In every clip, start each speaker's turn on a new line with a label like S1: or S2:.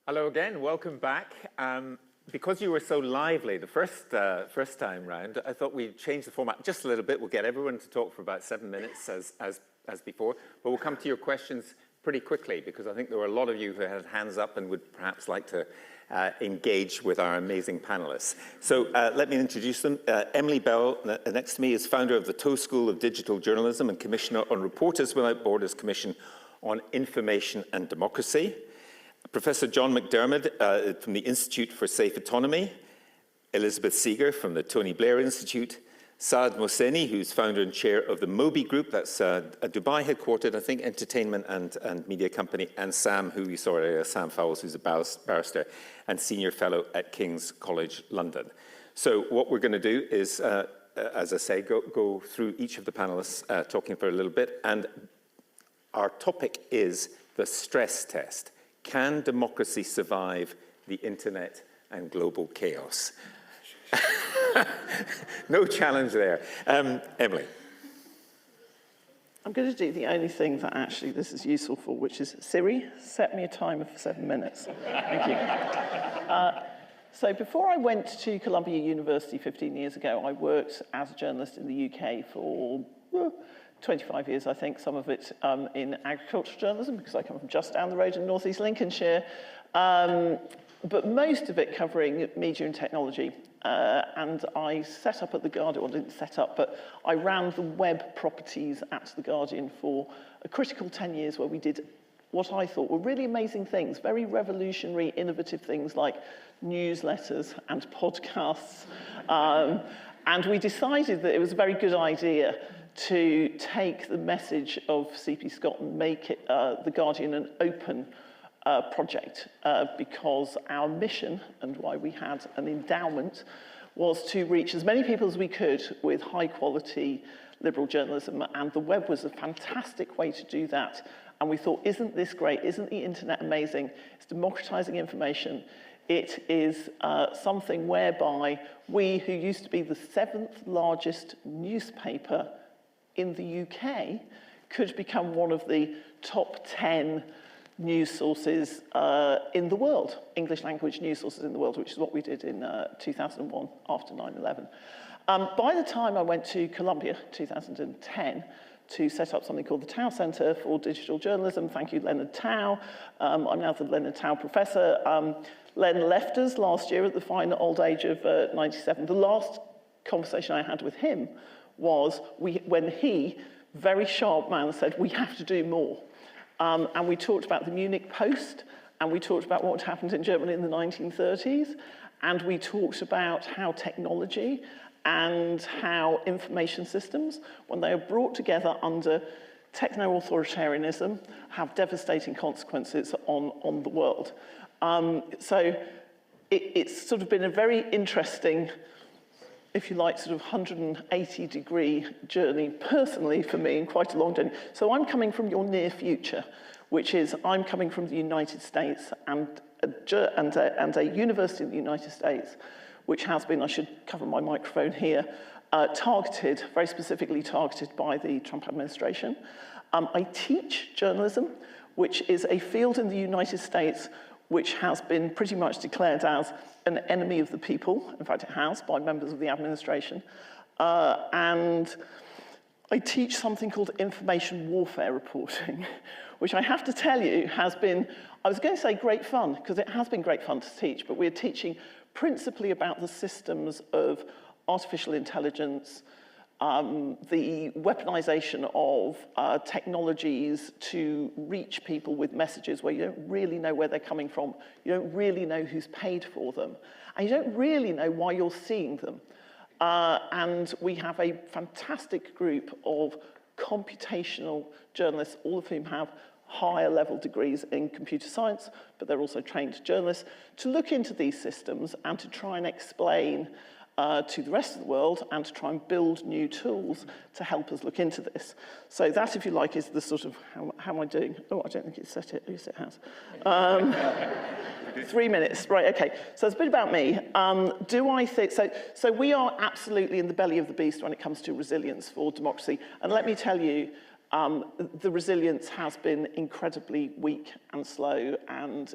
S1: Hello again, welcome back. Because you were so lively the first time round, I thought we'd change the format just a little bit. We'll get everyone to talk for about 7 minutes as before, but we'll come to your questions pretty quickly because I think there were a lot of you who had hands up and would perhaps like to engage with our amazing panelists. So let me introduce them. Emily Bell, next to me, is founder of the Tow School of Digital Journalism and Commissioner on Reporters Without Borders Commission on Information and Democracy. Professor John McDermid from the Institute for Safe Autonomy, Elizabeth Seger from the Tony Blair Institute, Saad Mohseni, who's founder and chair of the Moby Group, that's a Dubai headquartered, I think, entertainment and media company, and Sam, who we saw earlier, Sam Fowles, who's a barrister and senior fellow at King's College London. So what we're going to do is, as I say, go through each of the panelists talking for a little bit, and our topic is the stress test. Can democracy survive the internet and global chaos? No challenge there. Emily.
S2: I'm going to do the only thing that actually this is useful for, which is Siri, set me a timer for 7 minutes. Thank you. So before I went to Columbia University 15 years ago, I worked as a journalist in the UK for 25 years, I think, some of it in agricultural journalism, because I come from just down the road in northeast Lincolnshire, but most of it covering media and technology. And I set up at The Guardian, well, I didn't set up, but I ran the web properties at The Guardian for a critical 10 years where we did what I thought were really amazing things, very revolutionary, innovative things like newsletters and podcasts. And we decided that it was a very good idea to take the message of CP Scott and make it, The Guardian, an open project, because our mission and why we had an endowment was to reach as many people as we could with high quality liberal journalism, and the web was a fantastic way to do that. And we thought, isn't this great? Isn't the internet amazing? It's democratizing information. It is something whereby we, who used to be the 7th largest newspaper in the UK, could become one of the top 10 news sources in the world, English language news sources in the world, which is what we did in 2001 after 9/11. By the time I went to Columbia, 2010, to set up something called the Tao Centre for Digital Journalism, thank you, Leonard Tao. I'm now the Leonard Tao Professor. Len left us last year at the fine old age of 97. The last conversation I had with him was when he, very sharp man, said, we have to do more. And we talked about the Munich Post, and we talked about what happened in Germany in the 1930s, and we talked about how technology and how information systems, when they are brought together under techno-authoritarianism, have devastating consequences on the world. So it's sort of been a very interesting, if you like, sort of 180-degree journey personally for me, and quite a long journey. So I'm coming from your near future, which is I'm coming from the United States and a university in the United States, which has been, I should cover my microphone here, targeted, very specifically targeted by the Trump administration. I teach journalism, which is a field in the United States which has been pretty much declared as an enemy of the people. In fact, it has, by members of the administration. And I teach something called information warfare reporting, which I have to tell you has been, I was going to say great fun, because it has been great fun to teach, but we're teaching principally about the systems of artificial intelligence, the weaponization of technologies to reach people with messages where you don't really know where they're coming from, you don't really know who's paid for them, and you don't really know why you're seeing them. And we have a fantastic group of computational journalists, all of whom have higher level degrees in computer science, but they're also trained journalists, to look into these systems and to try and explain to the rest of the world and to try and build new tools to help us look into this. So that, if you like, is the sort of, how am I doing? Oh, I don't think it's set it. Yes, it has. 3 minutes, right, okay. So it's a bit about me. Do I think, so we are absolutely in the belly of the beast when it comes to resilience for democracy. And let me tell you, the resilience has been incredibly weak and slow, and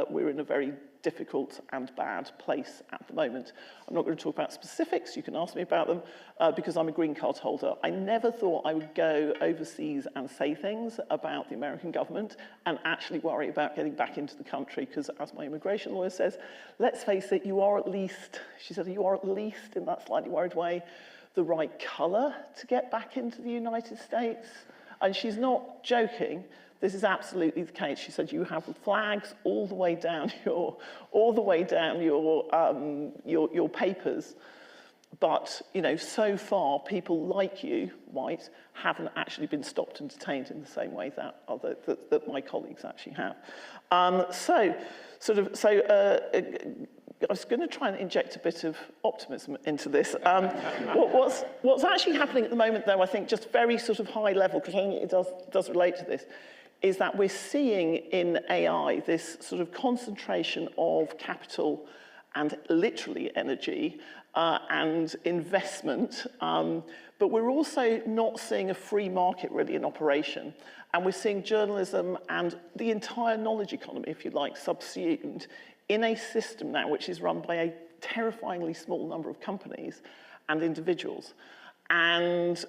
S2: we're in a very difficult and bad place at the moment. I'm not going to talk about specifics, you can ask me about them, because I'm a green card holder. I never thought I would go overseas and say things about the American government and actually worry about getting back into the country, because as my immigration lawyer says, let's face it, you are at least, she said, you are at least, in that slightly worried way, the right colour to get back into the United States. And she's not joking. This is absolutely the case. She said you have flags all the way down your papers, but so far people like you, white, haven't actually been stopped and detained in the same way that my colleagues actually have. I was going to try and inject a bit of optimism into this. What's actually happening at the moment, though, I think just very sort of high level, because I think it does relate to this, is that we're seeing in AI this sort of concentration of capital and literally energy and investment, but we're also not seeing a free market really in operation. And we're seeing journalism and the entire knowledge economy, if you like, subsumed in a system now which is run by a terrifyingly small number of companies and individuals. And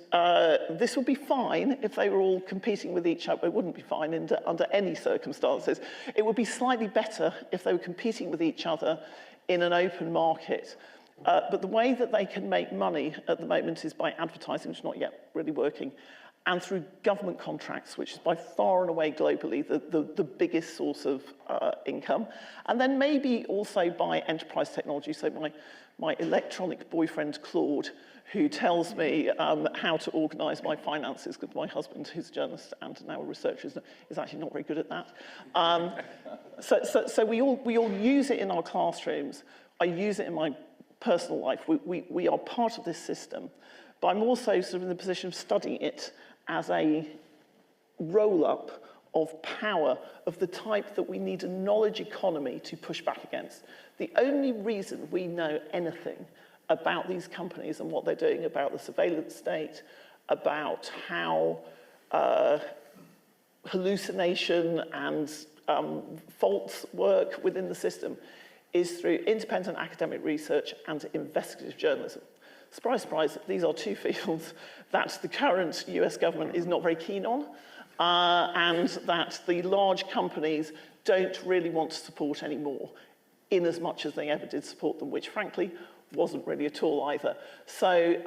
S2: this would be fine if they were all competing with each other. It wouldn't be fine under any circumstances. It would be slightly better if they were competing with each other in an open market. But the way that they can make money at the moment is by advertising, which is not yet really working, and through government contracts, which is by far and away globally the biggest source of income. And then maybe also by enterprise technology. So my electronic boyfriend, Claude, who tells me how to organise my finances, because my husband, who's a journalist and now a researcher, is actually not very good at that. So we all use it in our classrooms. I use it in my personal life. We are part of this system. But I'm also sort of in the position of studying it as a roll-up of power of the type that we need a knowledge economy to push back against. The only reason we know anything about these companies and what they're doing, about the surveillance state, about how hallucination and faults work within the system, is through independent academic research and investigative journalism. Surprise, surprise, these are two fields that the current US government is not very keen on, and that the large companies don't really want to support anymore, in as much as they ever did support them, which frankly wasn't really at all either. So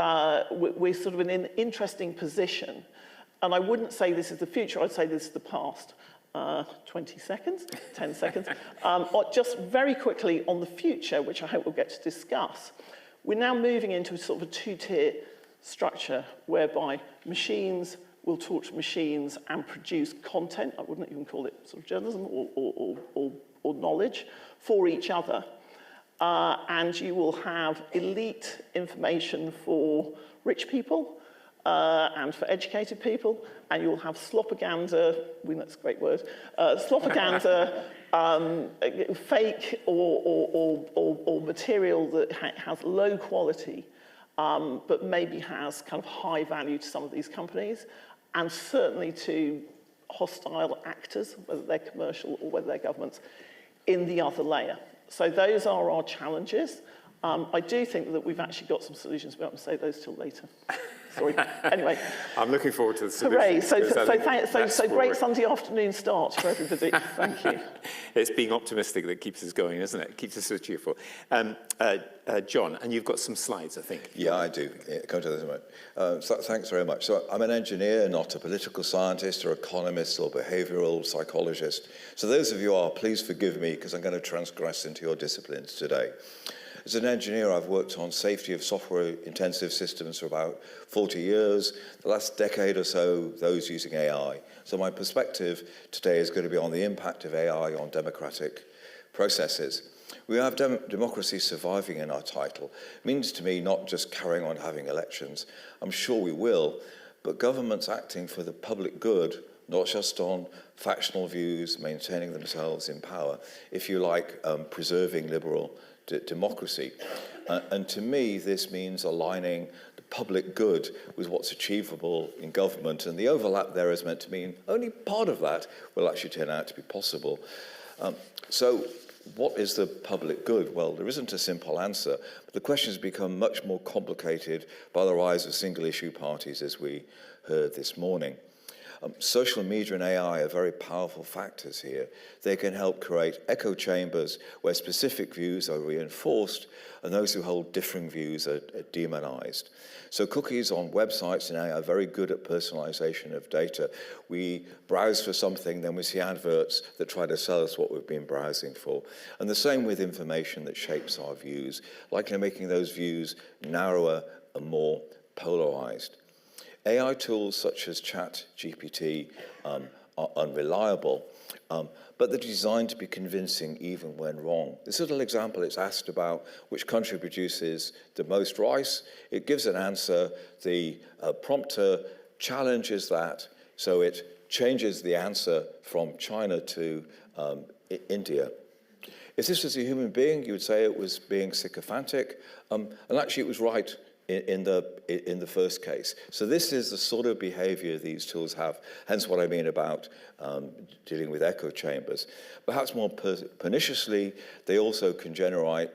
S2: we're sort of in an interesting position, and I wouldn't say this is the future, I'd say this is the past. 20 seconds, 10 seconds. Just very quickly on the future, which I hope we'll get to discuss. We're now moving into a sort of a two-tier structure whereby machines will talk to machines and produce content. I wouldn't even call it sort of journalism or knowledge for each other. And you will have elite information for rich people and for educated people, and you'll have slopaganda, that's a great word, slopaganda, fake or material that has low quality, but maybe has kind of high value to some of these companies, and certainly to hostile actors, whether they're commercial or whether they're governments, in the other layer. So those are our challenges. I do think that we've actually got some solutions, but I won't say those till later. Sorry. Anyway.
S1: I'm looking forward to the solutions.
S2: Hooray. So great Sunday afternoon start for everybody. Thank you.
S1: It's being optimistic that keeps us going, isn't it? It keeps us so cheerful. John, and you've got some slides, I think.
S3: Yeah, I do. Come to this in a moment. So thanks very much. So I'm an engineer, not a political scientist or economist or behavioral psychologist. So those of you who are, please forgive me, because I'm going to transgress into your disciplines today. As an engineer, I've worked on safety of software-intensive systems for about 40 years. The last decade or so, those using AI. So my perspective today is going to be on the impact of AI on democratic processes. We have democracy surviving in our title. It means to me not just carrying on having elections. I'm sure we will, but governments acting for the public good, not just on factional views, maintaining themselves in power, if you like, preserving liberal democracy. And to me, this means aligning the public good with what's achievable in government. And the overlap there is meant to mean only part of that will actually turn out to be possible. So what is the public good? Well, there isn't a simple answer. But the question has become much more complicated by the rise of single-issue parties, as we heard this morning. Social media and AI are very powerful factors here. They can help create echo chambers where specific views are reinforced and those who hold differing views are demonized. So cookies on websites and AI are very good at personalization of data. We browse for something, then we see adverts that try to sell us what we've been browsing for. And the same with information that shapes our views, likely making those views narrower and more polarized. AI tools such as ChatGPT are unreliable, but they're designed to be convincing even when wrong. This little example, it's asked about which country produces the most rice. It gives an answer. The prompter challenges that, so it changes the answer from China to India. If this was a human being, you would say it was being sycophantic, and actually it was right in the first case. So this is the sort of behavior these tools have, hence what I mean about dealing with echo chambers. Perhaps more perniciously, they also can generate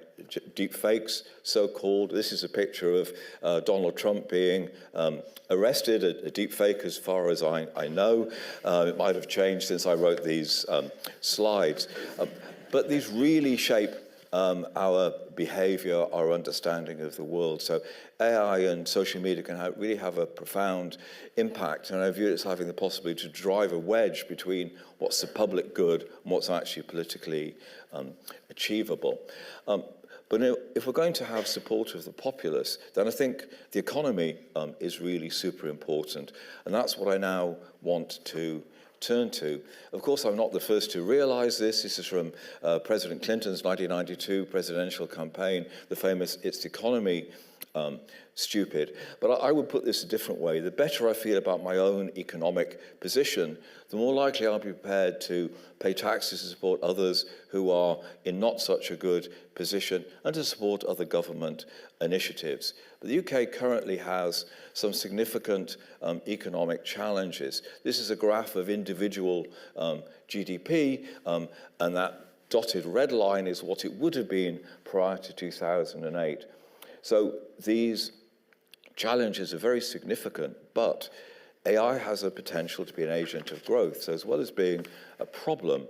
S3: deep fakes, so-called. This is a picture of Donald Trump being arrested, a deep fake as far as I know. It might have changed since I wrote these slides. But these really shape our behavior, our understanding of the world. So AI and social media can really have a profound impact, and I view it as having the possibility to drive a wedge between what's the public good and what's actually politically achievable. But if we're going to have support of the populace, then I think the economy is really super important, and that's what I now want to turn to. Of course, I'm not the first to realize this. This is from President Clinton's 1992 presidential campaign, the famous "It's the economy, stupid." But I would put this a different way. The better I feel about my own economic position, the more likely I'll be prepared to pay taxes to support others who are in not such a good position and to support other government initiatives. But the UK currently has some significant economic challenges. This is a graph of individual GDP, and that dotted red line is what it would have been prior to 2008. So these challenges are very significant, but AI has a potential to be an agent of growth. So as well as being a problem,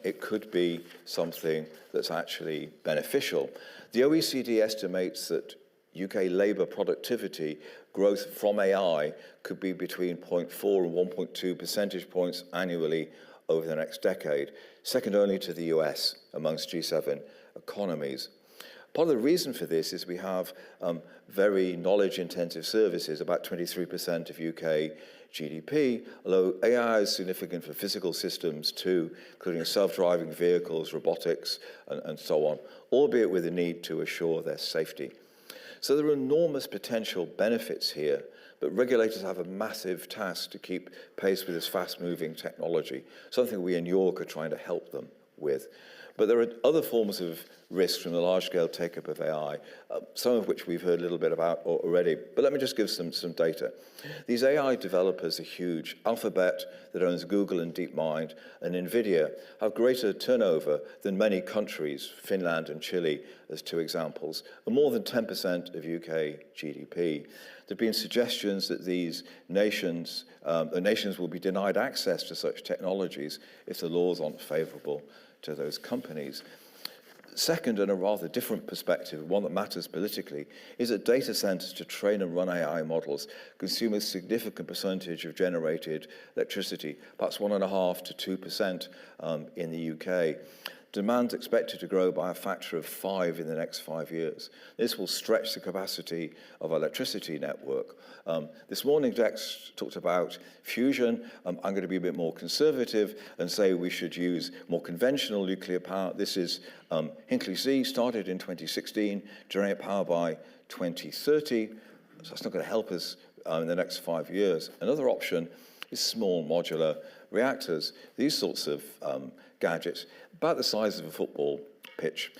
S3: it could be something that's actually beneficial. The OECD estimates that UK labour productivity growth from AI could be between 0.4 and 1.2 percentage points annually over the next decade, second only to the US amongst G7 economies. Part of the reason for this is we have very knowledge-intensive services, about 23% of UK GDP, although AI is significant for physical systems too, including self-driving vehicles, robotics, and so on, albeit with a need to assure their safety. So there are enormous potential benefits here, but regulators have a massive task to keep pace with this fast-moving technology, something we in York are trying to help them with. But there are other forms of risk from the large-scale take-up of AI, some of which we've heard a little bit about already. But let me just give some data. These AI developers are huge. Alphabet, that owns Google and DeepMind, and NVIDIA have greater turnover than many countries, Finland and Chile as two examples, and more than 10% of UK GDP. There have been suggestions that these nations will be denied access to such technologies if the laws aren't favourable to those companies. Second, and a rather different perspective, one that matters politically, is that data centers to train and run AI models consume a significant percentage of generated electricity, perhaps 1.5% to 2% in the UK. Demand's expected to grow by a factor of 5 in the next 5 years. This will stretch the capacity of our electricity network. This morning, Dex talked about fusion. I'm going to be a bit more conservative and say we should use more conventional nuclear power. This is Hinkley C, started in 2016, generate power by 2030. So that's not going to help us in the next 5 years. Another option is small modular reactors. These sorts of gadgets, about the size of a football pitch,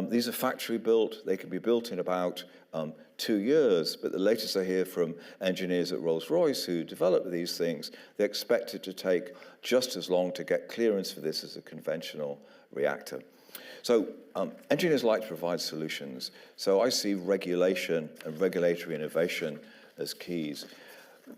S3: These are factory built. They can be built in about 2 years, but the latest I hear from engineers at Rolls-Royce who develop these things, they expect it to take just as long to get clearance for this as a conventional reactor. So engineers like to provide solutions. So I see regulation and regulatory innovation as keys.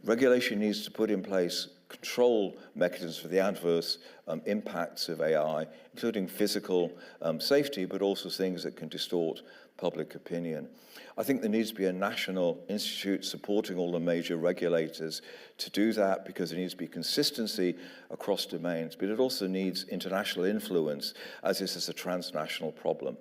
S3: Regulation needs to put in place control mechanisms for the adverse impacts of AI, including physical safety, but also things that can distort public opinion. I think there needs to be a national institute supporting all the major regulators to do that, because there needs to be consistency across domains, but it also needs international influence, as this is a transnational problem.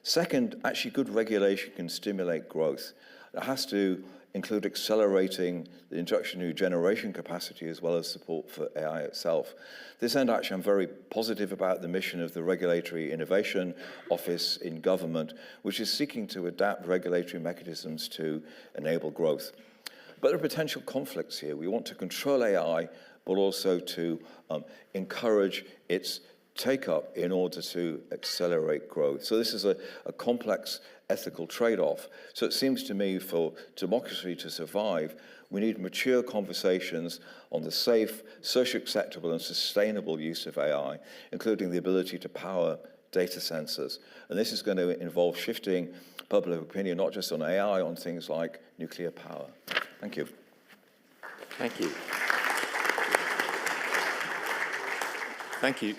S3: Second, actually good regulation can stimulate growth. It has to include accelerating the introduction of new generation capacity as well as support for AI itself. This end, actually, I'm very positive about the mission of the Regulatory Innovation Office in government, which is seeking to adapt regulatory mechanisms to enable growth. But there are potential conflicts here. We want to control AI, but also to encourage its take-up in order to accelerate growth. So this is a complex ethical trade-off. So it seems to me for democracy to survive, we need mature conversations on the safe, socially acceptable and sustainable use of AI, including the ability to power data sensors. And this is going to involve shifting public opinion, not just on AI, on things like nuclear power. Thank you.
S1: Thank you. Thank you,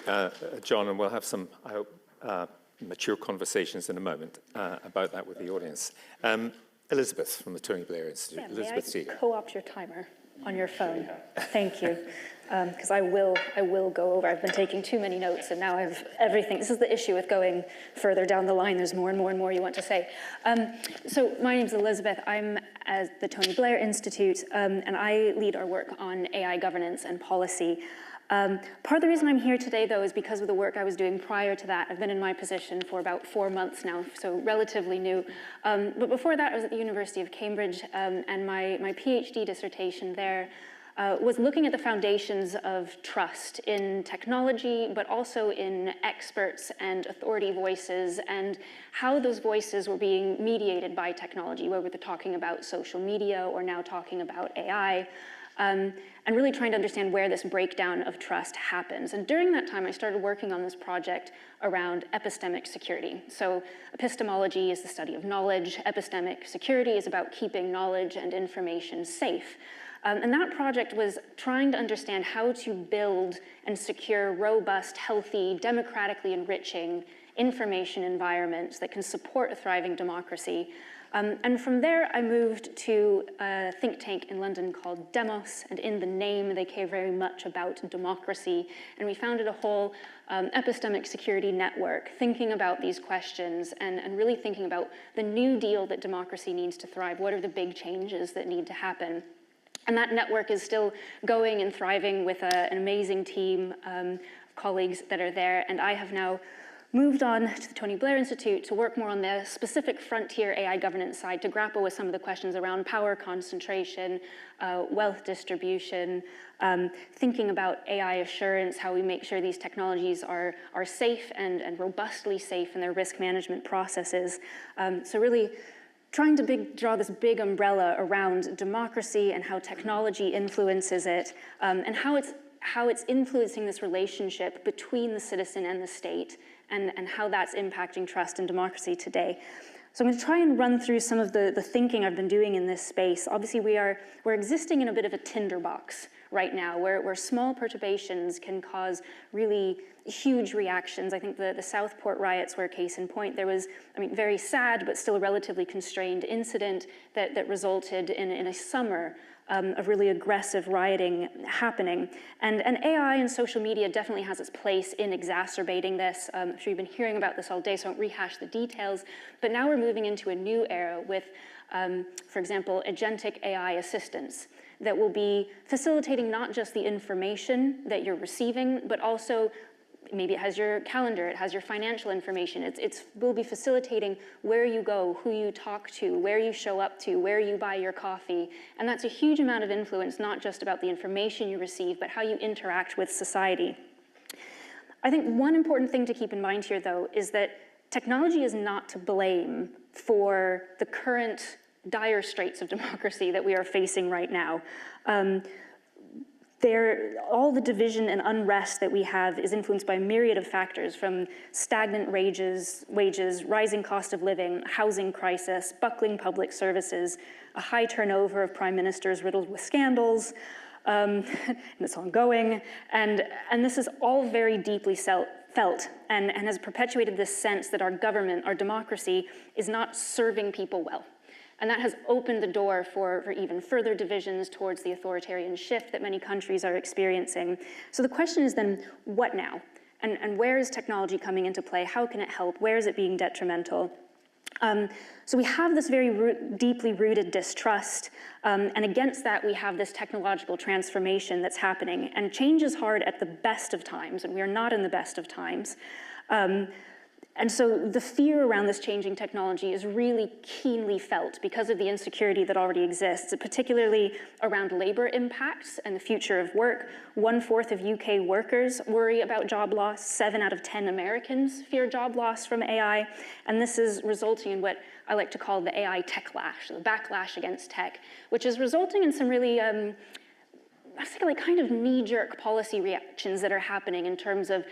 S1: John, and we'll have some, I hope, mature conversations in a moment about that with the audience. Elizabeth from the Tony Blair Institute.
S4: Yeah,
S1: Elizabeth
S4: may I
S1: Seger.
S4: co-opt your timer on your phone? Thank you, because I will go over. I've been taking too many notes, and now I have everything. This is the issue with going further down the line. There's more and more and more you want to say. So my name's Elizabeth. I'm at the Tony Blair Institute, and I lead our work on AI governance and policy. Part of the reason I'm here today, though, is because of the work I was doing prior to that. I've been in my position for about 4 months now, so relatively new. But before that, I was at the University of Cambridge, and my PhD dissertation there was looking at the foundations of trust in technology, but also in experts and authority voices, and how those voices were being mediated by technology, whether we're talking about social media or now talking about AI. And really trying to understand where this breakdown of trust happens. And during that time, I started working on this project around epistemic security. So epistemology is the study of knowledge. Epistemic security is about keeping knowledge and information safe. And that project was trying to understand how to build and secure robust, healthy, democratically enriching information environments that can support a thriving democracy. And from there, I moved to a think tank in London called Demos, and in the name, they care very much about democracy. And we founded a whole epistemic security network, thinking about these questions and really thinking about the new deal that democracy needs to thrive. What are the big changes that need to happen? And that network is still going and thriving with an amazing team of colleagues that are there. And I have now moved on to the Tony Blair Institute to work more on the specific frontier AI governance side, to grapple with some of the questions around power concentration, wealth distribution, thinking about AI assurance, how we make sure these technologies are safe and robustly safe in their risk management processes. So really trying to draw this big umbrella around democracy and how technology influences it, and how it's influencing this relationship between the citizen and the state, and how that's impacting trust and democracy today. So I'm going to try and run through some of the thinking I've been doing in this space. Obviously, we're existing in a bit of a tinderbox right now, where small perturbations can cause really huge reactions. I think the Southport riots were a case in point. There was, very sad, but still a relatively constrained incident that resulted in a summer of really aggressive rioting happening. And AI and social media definitely has its place in exacerbating this. I'm sure you've been hearing about this all day, so I won't rehash the details. But now we're moving into a new era with, for example, agentic AI assistants that will be facilitating not just the information that you're receiving, but also maybe it has your calendar, it has your financial information. It will be facilitating where you go, who you talk to, where you show up to, where you buy your coffee. And that's a huge amount of influence, not just about the information you receive, but how you interact with society. I think one important thing to keep in mind here, though, is that technology is not to blame for the current dire straits of democracy that we are facing right now. All the division and unrest that we have is influenced by a myriad of factors, from stagnant wages, rising cost of living, housing crisis, buckling public services, a high turnover of prime ministers riddled with scandals, and it's ongoing. And this is all very deeply felt and has perpetuated this sense that our government, our democracy, is not serving people well. And that has opened the door for even further divisions towards the authoritarian shift that many countries are experiencing. So the question is then, what now? And where is technology coming into play? How can it help? Where is it being detrimental? So we have this very deeply rooted distrust, and against that we have this technological transformation that's happening. And change is hard at the best of times, and we are not in the best of times. And so the fear around this changing technology is really keenly felt because of the insecurity that already exists, particularly around labor impacts and the future of work. 1/4 of UK workers worry about job loss. 7 out of 10 Americans fear job loss from AI. And this is resulting in what I like to call the AI techlash, the backlash against tech, which is resulting in some really I think like kind of knee-jerk policy reactions that are happening in terms of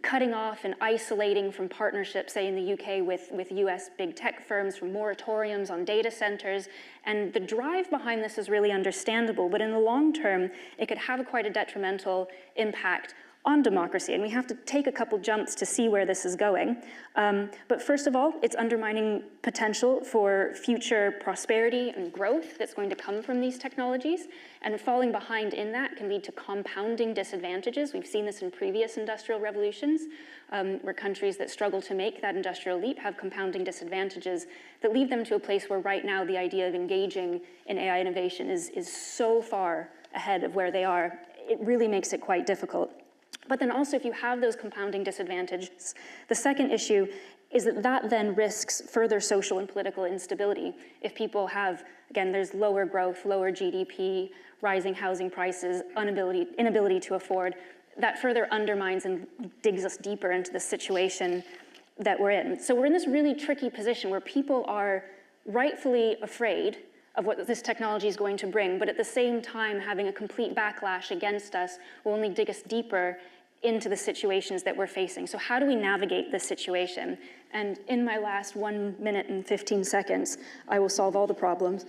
S4: cutting off and isolating from partnerships, say in the UK with US big tech firms, from moratoriums on data centers. And the drive behind this is really understandable, but in the long term, it could have quite a detrimental impact on democracy, and we have to take a couple jumps to see where this is going. But first of all, it's undermining potential for future prosperity and growth that's going to come from these technologies, and falling behind in that can lead to compounding disadvantages. We've seen this in previous industrial revolutions, where countries that struggle to make that industrial leap have compounding disadvantages that leave them to a place where right now the idea of engaging in AI innovation is so far ahead of where they are, it really makes it quite difficult. But then also, if you have those compounding disadvantages, the second issue is that then risks further social and political instability. If people have, again, there's lower growth, lower GDP, rising housing prices, inability to afford, that further undermines and digs us deeper into the situation that we're in. So we're in this really tricky position where people are rightfully afraid of what this technology is going to bring, but at the same time, having a complete backlash against us will only dig us deeper into the situations that we're facing. So how do we navigate this situation? And in my last 1 minute and 15 seconds, I will solve all the problems.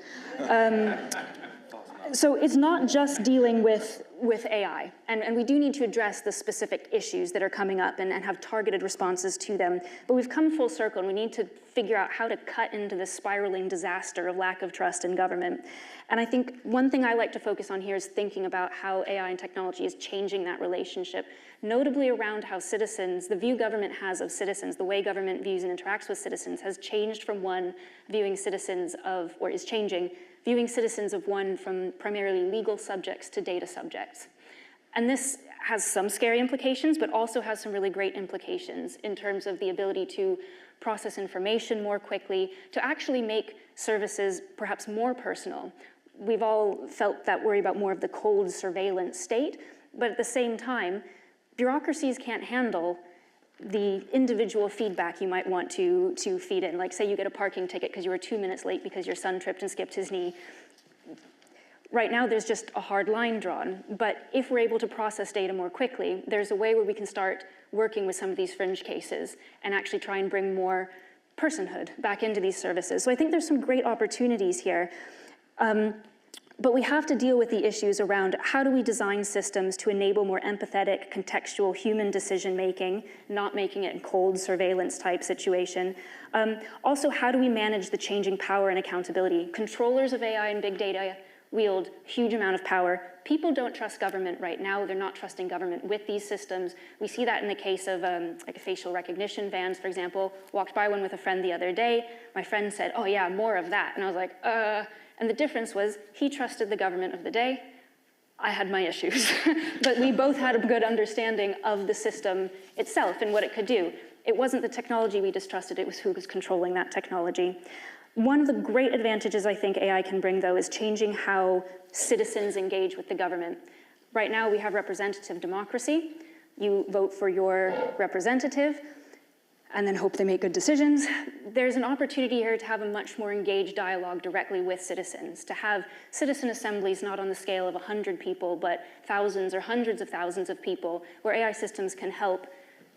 S4: So it's not just dealing with AI, and we do need to address the specific issues that are coming up and have targeted responses to them. But we've come full circle, and we need to figure out how to cut into this spiraling disaster of lack of trust in government. And I think one thing I like to focus on here is thinking about how AI and technology is changing that relationship, notably around how citizens, the view government has of citizens, the way government views and interacts with citizens has changed from one viewing citizens of, or is changing, viewing citizens of one from primarily legal subjects to data subjects. And this has some scary implications, but also has some really great implications in terms of the ability to process information more quickly, to actually make services perhaps more personal. We've all felt that worry about more of the cold surveillance state, but at the same time, bureaucracies can't handle the individual feedback you might want to feed in. Like, say you get a parking ticket because you were 2 minutes late because your son tripped and skipped his knee. Right now, there's just a hard line drawn. But if we're able to process data more quickly, there's a way where we can start working with some of these fringe cases and actually try and bring more personhood back into these services. So I think there's some great opportunities here. But we have to deal with the issues around how do we design systems to enable more empathetic, contextual human decision-making, not making it a cold surveillance type situation. Also, how do we manage the changing power and accountability? Controllers of AI and big data wield huge amount of power. People don't trust government right now. They're not trusting government with these systems. We see that in the case of like facial recognition vans, for example. Walked by one with a friend the other day. My friend said, "Oh yeah, more of that." And I was like, And the difference was he trusted the government of the day. I had my issues. But we both had a good understanding of the system itself and what it could do. It wasn't the technology we distrusted, it was who was controlling that technology. One of the great advantages I think AI can bring, though, is changing how citizens engage with the government. Right now, we have representative democracy. You vote for your representative. and then hope they make good decisions. There's an opportunity here to have a much more engaged dialogue directly with citizens, to have citizen assemblies not on the scale of 100 people, but thousands or hundreds of thousands of people, where AI systems can help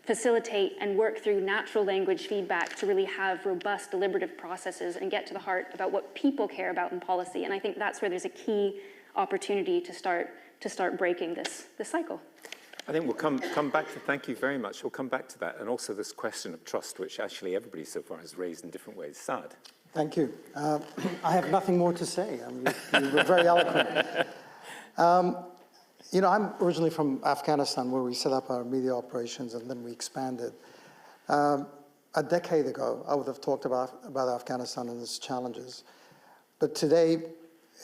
S4: facilitate and work through natural language feedback to really have robust deliberative processes and get to the heart about what people care about in policy. And I think that's where there's a key opportunity to start breaking this cycle.
S1: I think we'll come back to, thank you very much. We'll come back to that, and also this question of trust, which actually everybody so far has raised in different ways. Saad.
S5: Thank you. I have nothing more to say. I mean, you were very eloquent. You know, I'm originally from Afghanistan, where we set up our media operations and then we expanded. A decade ago, I would have talked about Afghanistan and its challenges. But today,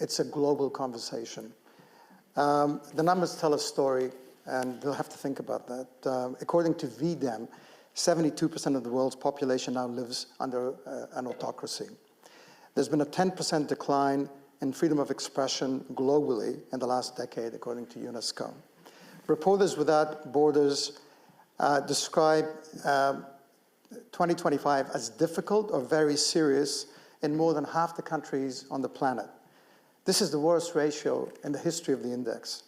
S5: it's a global conversation. The numbers tell a story, and they'll have to think about that. According to VDEM, 72% of the world's population now lives under an autocracy. There's been a 10% decline in freedom of expression globally in the last decade, according to UNESCO. Reporters Without Borders describe 2025 as difficult or very serious in more than half the countries on the planet. This is the worst ratio in the history of the index.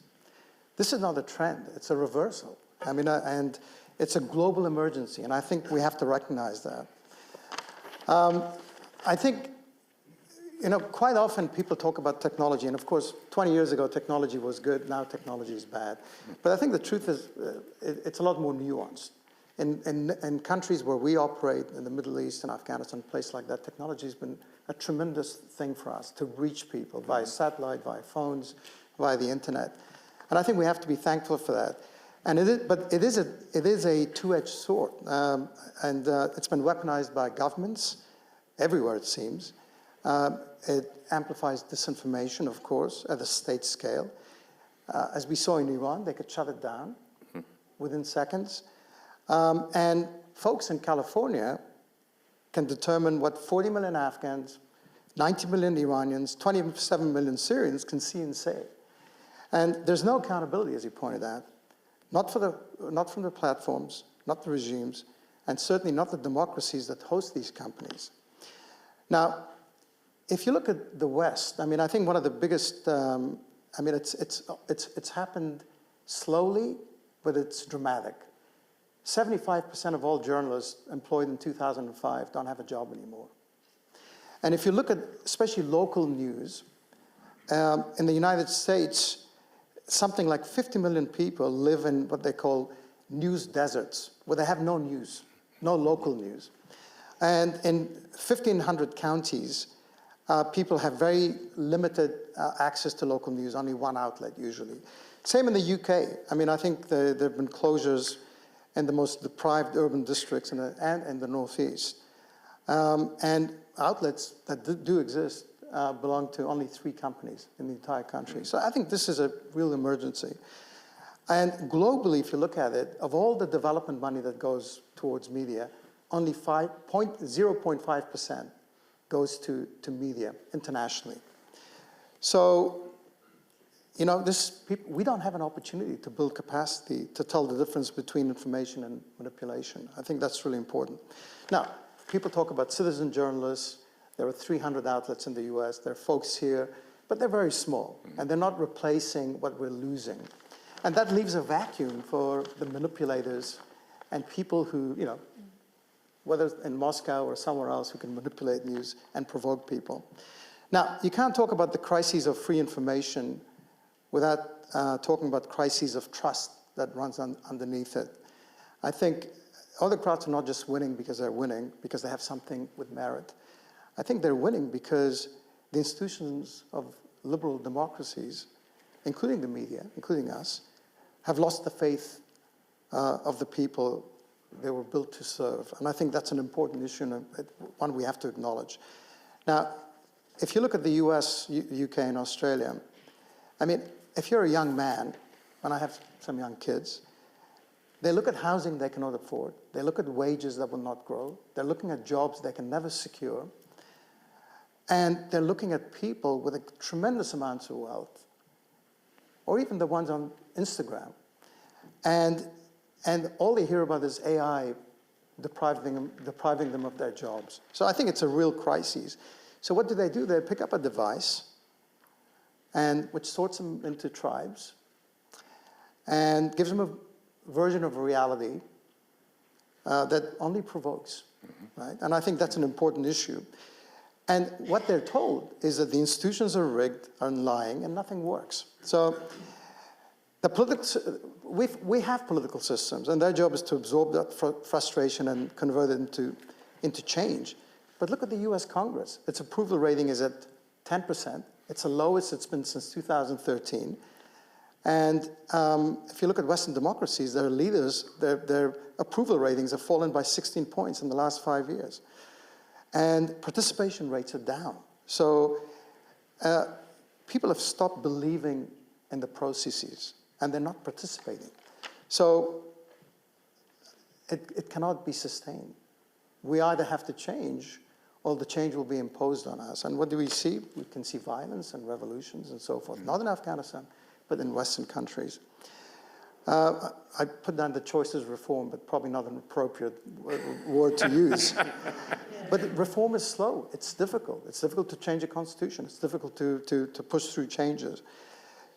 S5: This is not a trend, it's a reversal. I mean, and it's a global emergency, and I think we have to recognize that. I think, you know, quite often people talk about technology, and of course, 20 years ago, technology was good, now technology is bad. But I think the truth is, it's a lot more nuanced. In countries where we operate, in the Middle East and Afghanistan, places like that, technology has been a tremendous thing for us to reach people via satellite, via phones, via the internet. And I think we have to be thankful for that. And it is a two-edged sword. And it's been weaponized by governments everywhere, it seems. It amplifies disinformation, of course, at the state scale. As we saw in Iran, they could shut it down within seconds. And folks in California can determine what 40 million Afghans, 90 million Iranians, 27 million Syrians can see and say. And there's no accountability, as you pointed out, not from the platforms, not the regimes, and certainly not the democracies that host these companies. Now, if you look at the West, I mean, I think one of the biggest, I mean, it's happened slowly, but it's dramatic. 75% of all journalists employed in 2005 don't have a job anymore. And if you look at especially local news, in the United States, something like 50 million people live in what they call news deserts, where they have no news, no local news. And in 1,500 counties, people have very limited access to local news, only one outlet usually. Same in the UK. I mean, I think there have been closures in the most deprived urban districts and in the Northeast. And outlets that do exist belong to only 3 companies in the entire country. So I think this is a real emergency. And globally, if you look at it, of all the development money that goes towards media, only 0.5% goes to media internationally. So, you know, we don't have an opportunity to build capacity to tell the difference between information and manipulation. I think that's really important. Now, people talk about citizen journalists. There are 300 outlets in the US. There are folks here, but they're very small, and they're not replacing what we're losing. And that leaves a vacuum for the manipulators and people who, you know, whether it's in Moscow or somewhere else, who can manipulate news and provoke people. Now, you can't talk about the crises of free information without talking about crises of trust that runs underneath it. I think autocrats are not just winning because they're winning, because they have something with merit. I think they're winning because the institutions of liberal democracies, including the media, including us, have lost the faith of the people they were built to serve. And I think that's an important issue and one we have to acknowledge. Now, if you look at the US, UK, and Australia, I mean, if you're a young man, and I have some young kids, they look at housing they cannot afford. They look at wages that will not grow. They're looking at jobs they can never secure. And they're looking at people with a tremendous amounts of wealth, or even the ones on Instagram. And all they hear about is AI depriving them of their jobs. So I think it's a real crisis. So what do? They pick up a device, and which sorts them into tribes, and gives them a version of reality that only provokes, right? And I think that's an important issue. And what they're told is that the institutions are rigged, are lying, and nothing works. So we have political systems, and their job is to absorb that frustration and convert it into change. But look at the US Congress. Its approval rating is at 10%. It's the lowest it's been since 2013. And if you look at Western democracies, their leaders, their approval ratings have fallen by 16 points in the last 5 years. And participation rates are down. So people have stopped believing in the processes, and they're not participating. So it cannot be sustained. We either have to change, or the change will be imposed on us. And what do we see? We can see violence and revolutions and so forth, not in Afghanistan, but in Western countries. I put down the choice as reform, but probably not an appropriate word to use. But reform is slow. It's difficult. It's difficult to change a constitution. It's difficult to push through changes.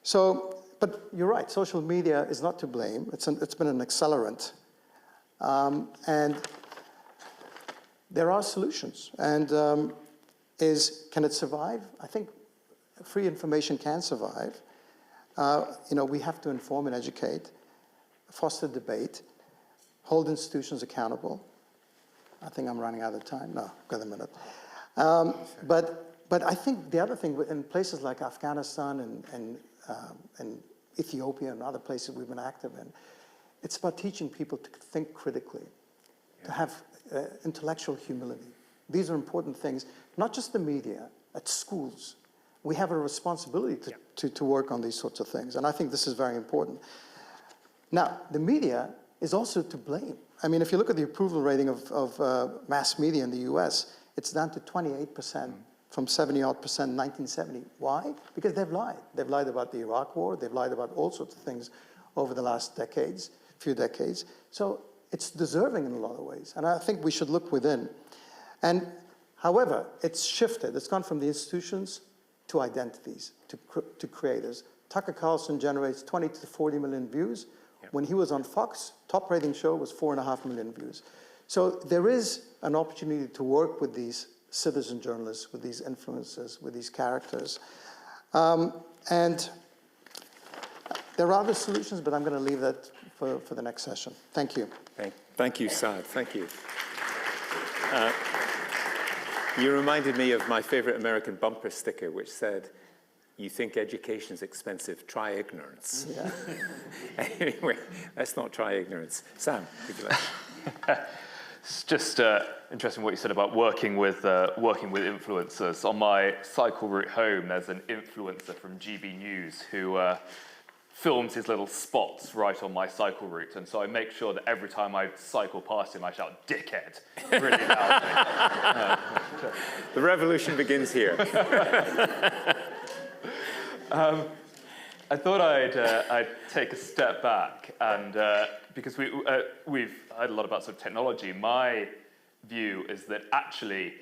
S5: So, but you're right, social media is not to blame. It's been an accelerant. And there are solutions. And can it survive? I think free information can survive. We have to inform and educate, foster debate, hold institutions accountable. I think I'm running out of time. No, I've got a minute. But I think the other thing, in places like Afghanistan and Ethiopia and other places we've been active in, it's about teaching people to think critically, to have intellectual humility. These are important things, not just the media, at schools. We have a responsibility to work on these sorts of things, and I think this is very important. Now, the media is also to blame. I mean, if you look at the approval rating of mass media in the US, it's down to 28% from 70-odd% in 1970. Why? Because they've lied. They've lied about the Iraq War. They've lied about all sorts of things over the last few decades. So it's deserving in a lot of ways, and I think we should look within. And however, it's shifted. It's gone from the institutions to identities, to creators. Tucker Carlson generates 20 to 40 million views. When he was on Fox, top rating show was 4.5 million views. So there is an opportunity to work with these citizen journalists, with these influencers, with these characters. And there are other solutions, but I'm going to leave that for the next session. Thank you.
S1: Thank you, Saad. Thank you. You reminded me of my favorite American bumper sticker, which said, "You think education's expensive, try ignorance."
S5: Yeah.
S1: Anyway, let's not try ignorance. Sam, would you like?
S6: It's just interesting what you said about working with influencers. On my cycle route home, there's an influencer from GB News who films his little spots right on my cycle route, and so I make sure that every time I cycle past him, I shout "dickhead" really loudly.
S1: The revolution begins here.
S6: I thought I'd take a step back, and because we've heard a lot about sort of technology. My view is that actually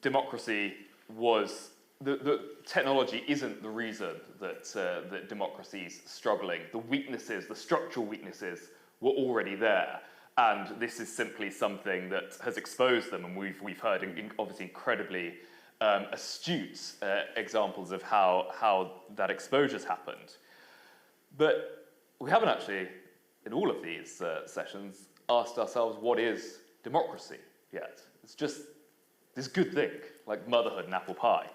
S6: democracy was the technology isn't the reason that democracy's struggling. The weaknesses, the structural weaknesses, were already there, and this is simply something that has exposed them. And we've heard obviously incredibly astute examples of how that exposure's happened. But we haven't actually, in all of these sessions, asked ourselves what is democracy yet. It's just this good thing, like motherhood and apple pie.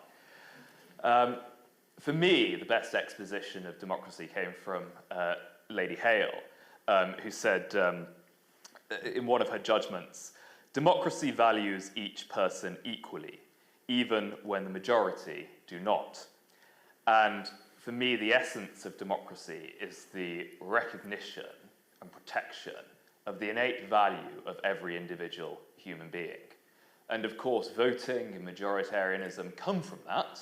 S6: For me, the best exposition of democracy came from Lady Hale, who said in one of her judgments, "Democracy values each person equally, even when the majority do not." And for me, the essence of democracy is the recognition and protection of the innate value of every individual human being. And of course, voting and majoritarianism come from that,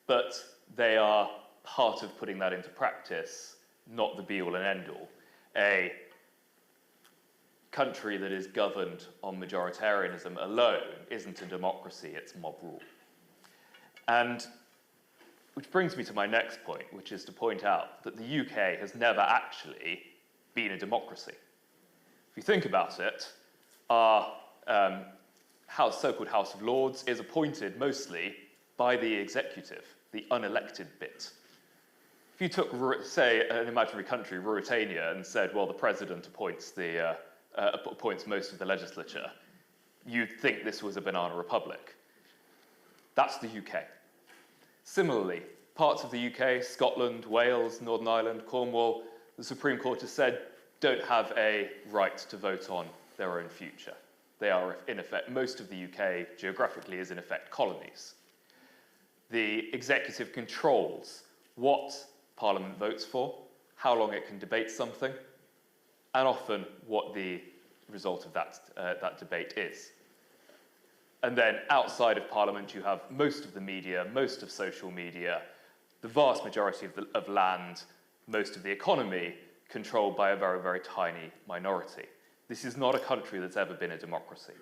S6: but they are part of putting that into practice, not the be-all and end-all. A country that is governed on majoritarianism alone isn't a democracy, it's mob rule. And which brings me to my next point, which is to point out that the UK has never actually been a democracy. If you think about it, our so-called House of Lords is appointed mostly by the executive, the unelected bit. If you took, say, an imaginary country, Ruritania, and said, well, the president appoints most of the legislature, you'd think this was a banana republic. That's the UK. Similarly, parts of the UK, Scotland, Wales, Northern Ireland, Cornwall, the Supreme Court has said don't have a right to vote on their own future. They are, in effect, most of the UK geographically is in effect colonies. The executive controls what Parliament votes for, how long it can debate something, and often what the result of that debate is. And then outside of Parliament, you have most of the media, most of social media, the vast majority of land, most of the economy, controlled by a very, very tiny minority. This is not a country that's ever been a democracy.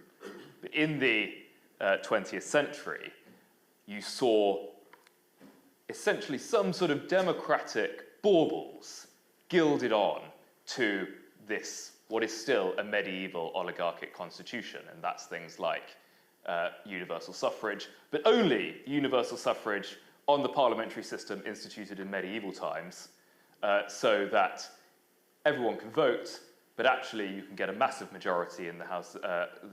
S6: But in the 20th century, you saw essentially some sort of democratic baubles gilded on to this, what is still a medieval oligarchic constitution, and that's things like universal suffrage, but only universal suffrage on the parliamentary system instituted in medieval times, so that everyone can vote, but actually you can get a massive majority in the House,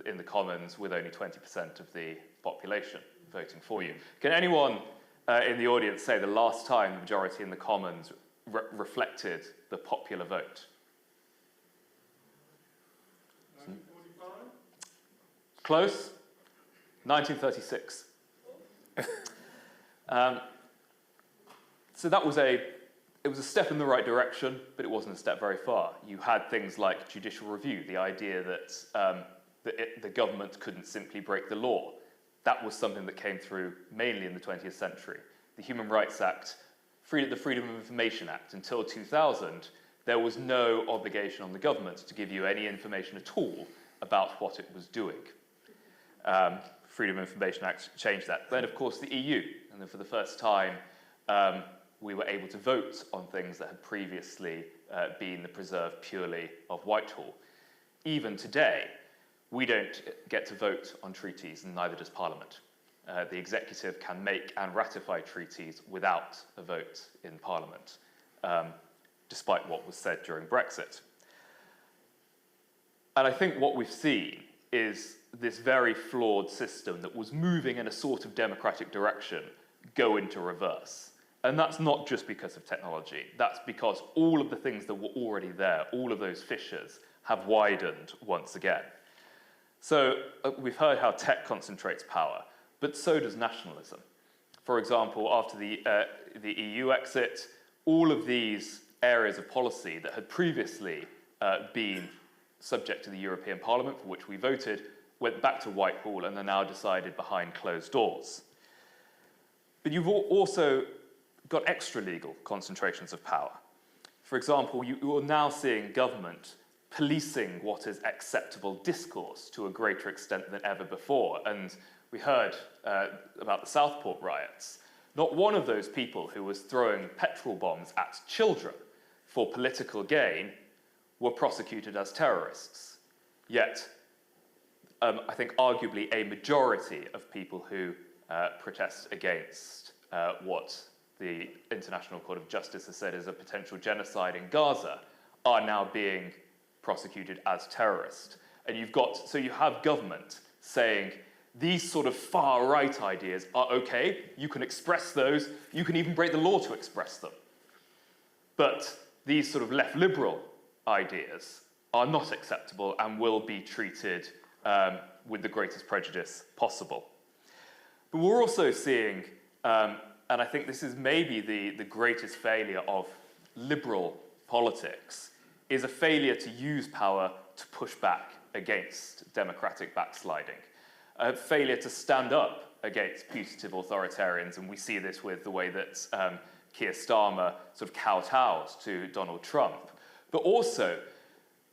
S6: in the Commons, with only 20% of the population voting for you. Can anyone in the audience say the last time the majority in the Commons reflected the popular vote?
S7: 1945?
S6: Close. 1936. So that was it was a step in the right direction, but it wasn't a step very far. You had things like judicial review, the idea that the government couldn't simply break the law. That was something that came through mainly in the 20th century. The Human Rights Act, the Freedom of Information Act, until 2000, there was no obligation on the government to give you any information at all about what it was doing. Freedom of Information Act changed that. Then, of course, the EU, and then for the first time, we were able to vote on things that had previously been the preserve purely of Whitehall. Even today, we don't get to vote on treaties, and neither does Parliament. The executive can make and ratify treaties without a vote in Parliament, despite what was said during Brexit. And I think what we've seen is this very flawed system that was moving in a sort of democratic direction go into reverse. And that's not just because of technology. That's because all of the things that were already there, all of those fissures, have widened once again. So we've heard how tech concentrates power, but so does nationalism. For example, after the EU exit, all of these areas of policy that had previously been subject to the European Parliament, for which we voted, went back to Whitehall and are now decided behind closed doors. But you've also got extra-legal concentrations of power. For example, you are now seeing government policing what is acceptable discourse to a greater extent than ever before. And we heard about the Southport riots. Not one of those people who was throwing petrol bombs at children for political gain were prosecuted as terrorists. Yet, I think arguably a majority of people who protest against what the International Court of Justice has said is a potential genocide in Gaza are now being prosecuted as terrorists. And you have government saying these sort of far-right ideas are okay, you can express those, you can even break the law to express them. But these sort of left-liberal ideas are not acceptable and will be treated with the greatest prejudice possible. But we're also seeing, and I think this is maybe the greatest failure of liberal politics, is a failure to use power to push back against democratic backsliding. A failure to stand up against putative authoritarians, and we see this with the way that Keir Starmer sort of kowtows to Donald Trump. But also,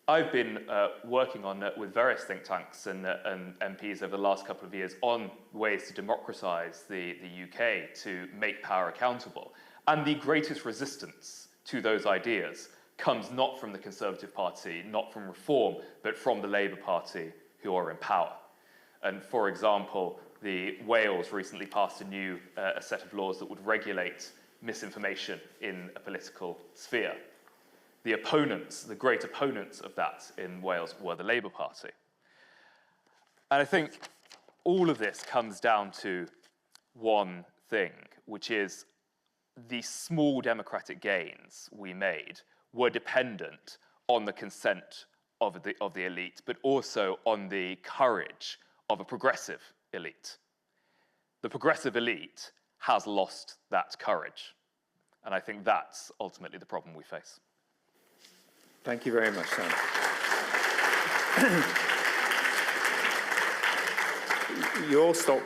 S6: I've been working on with various think tanks and MPs over the last couple of years on ways to democratise the UK, to make power accountable. And the greatest resistance to those ideas comes not from the Conservative Party, not from Reform, but from the Labour Party, who are in power. And for example, Wales recently passed a set of laws that would regulate misinformation in a political sphere. The opponents, the great opponents of that in Wales were the Labour Party. And I think all of this comes down to one thing, which is the small democratic gains we made were dependent on the consent of the elite, but also on the courage of a progressive elite. The progressive elite has lost that courage. And I think that's ultimately the problem we face.
S1: Thank you very much, Sam. You all stuck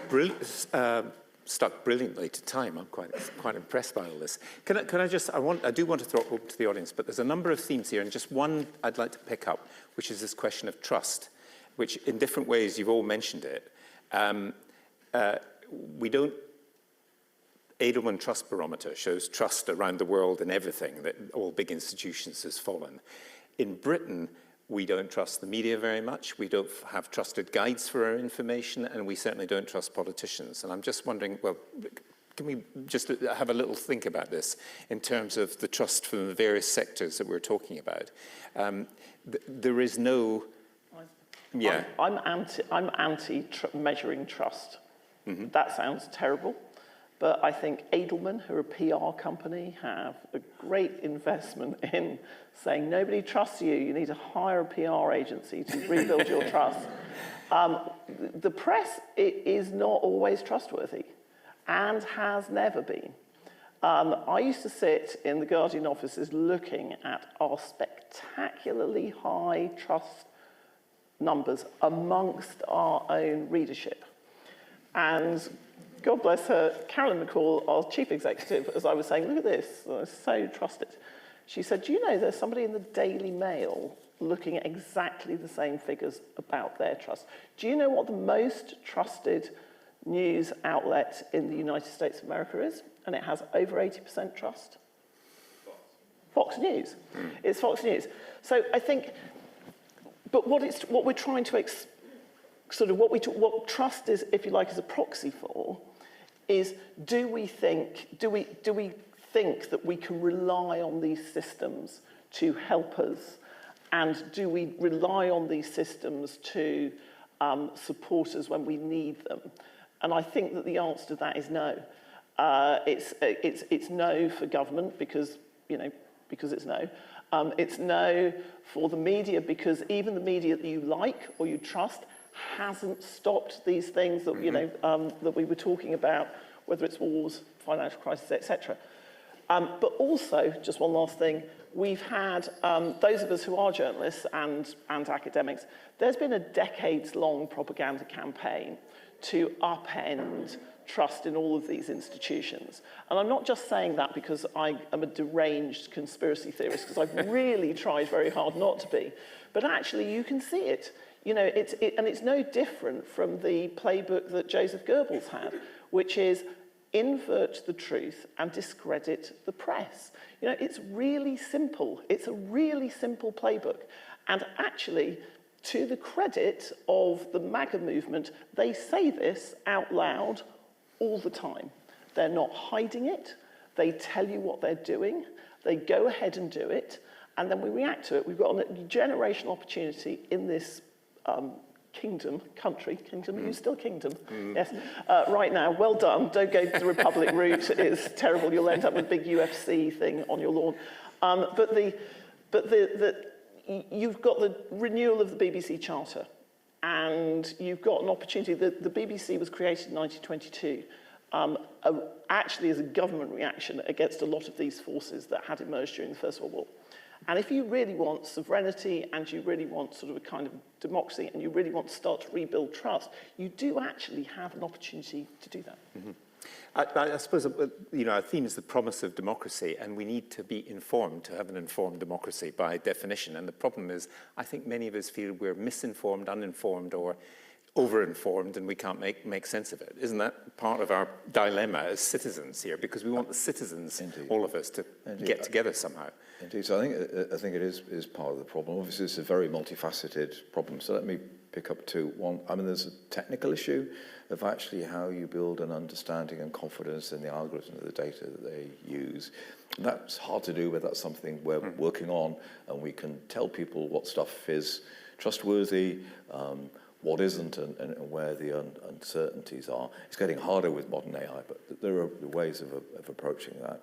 S1: brilliantly to time. I'm quite impressed by all this. I do want to throw it open to the audience, but there's a number of themes here, and just one I'd like to pick up, which is this question of trust, which in different ways you've all mentioned it. Edelman Trust Barometer shows trust around the world in everything, that all big institutions has fallen. In Britain, we don't trust the media very much. We don't have trusted guides for our information, and we certainly don't trust politicians. And I'm just wondering, well, can we just have a little think about this in terms of the trust from the various sectors that we're talking about? There is no... Yeah.
S2: I'm anti measuring trust. Mm-hmm. That sounds terrible. But I think Edelman, who are a PR company, have a great investment in saying, nobody trusts you, you need to hire a PR agency to rebuild your trust. The press is not always trustworthy and has never been. I used to sit in the Guardian offices looking at our spectacularly high trust numbers amongst our own readership. And God bless her, Carolyn McCall, our chief executive, as I was saying, look at this, I so trusted. She said, do you know there's somebody in the Daily Mail looking at exactly the same figures about their trust? Do you know what the most trusted news outlet in the United States of America is? And it has over 80% trust. Fox News. It's Fox News. So I think, but what we're trying to what trust is, if you like, is a proxy for, is do we think that we can rely on these systems to help us, and do we rely on these systems to support us when we need them? And I think that the answer to that is no. It's no for government because it's no. It's no for the media because even the media that you like or you trust hasn't stopped these things that that we were talking about, whether it's wars, financial crisis, etc. But also, just one last thing, we've had those of us who are journalists and academics. There's been a decades-long propaganda campaign to upend trust in all of these institutions. And I'm not just saying that because I am a deranged conspiracy theorist, because I've really tried very hard not to be. But actually, you can see it. And it's no different from the playbook that Joseph Goebbels had, which is invert the truth and discredit the press. It's really simple. It's a really simple playbook. And actually, to the credit of the MAGA movement, they say this out loud all the time. They're not hiding it. They tell you what they're doing. They go ahead and do it. And then we react to it. We've got a generational opportunity in this kingdom, are you still kingdom? Yes, right now, well done, don't go the Republic route, it's terrible, you'll end up with a big UFC thing on your lawn. You've got the renewal of the BBC Charter, and you've got an opportunity, the BBC was created in 1922, actually as a government reaction against a lot of these forces that had emerged during the First World War. And if you really want sovereignty and you really want sort of a kind of democracy and you really want to start to rebuild trust, you do actually have an opportunity to do that. Mm-hmm.
S1: I suppose, our theme is the promise of democracy, and we need to be informed to have an informed democracy by definition. And the problem is, I think many of us feel we're misinformed, uninformed, or over-informed, and we can't make sense of it. Isn't that part of our dilemma as citizens here? Because we want the citizens,
S3: Indeed.
S1: all of us, to get together somehow.
S3: Indeed, so I think it is part of the problem. Obviously, it's a very multifaceted problem. So let me pick up two. One, I mean, there's a technical issue of actually how you build an understanding and confidence in the algorithm of the data that they use. And that's hard to do, but that's something we're working on, and we can tell people what stuff is trustworthy, what isn't, and where the uncertainties are. It's getting harder with modern AI, but there are ways of approaching that.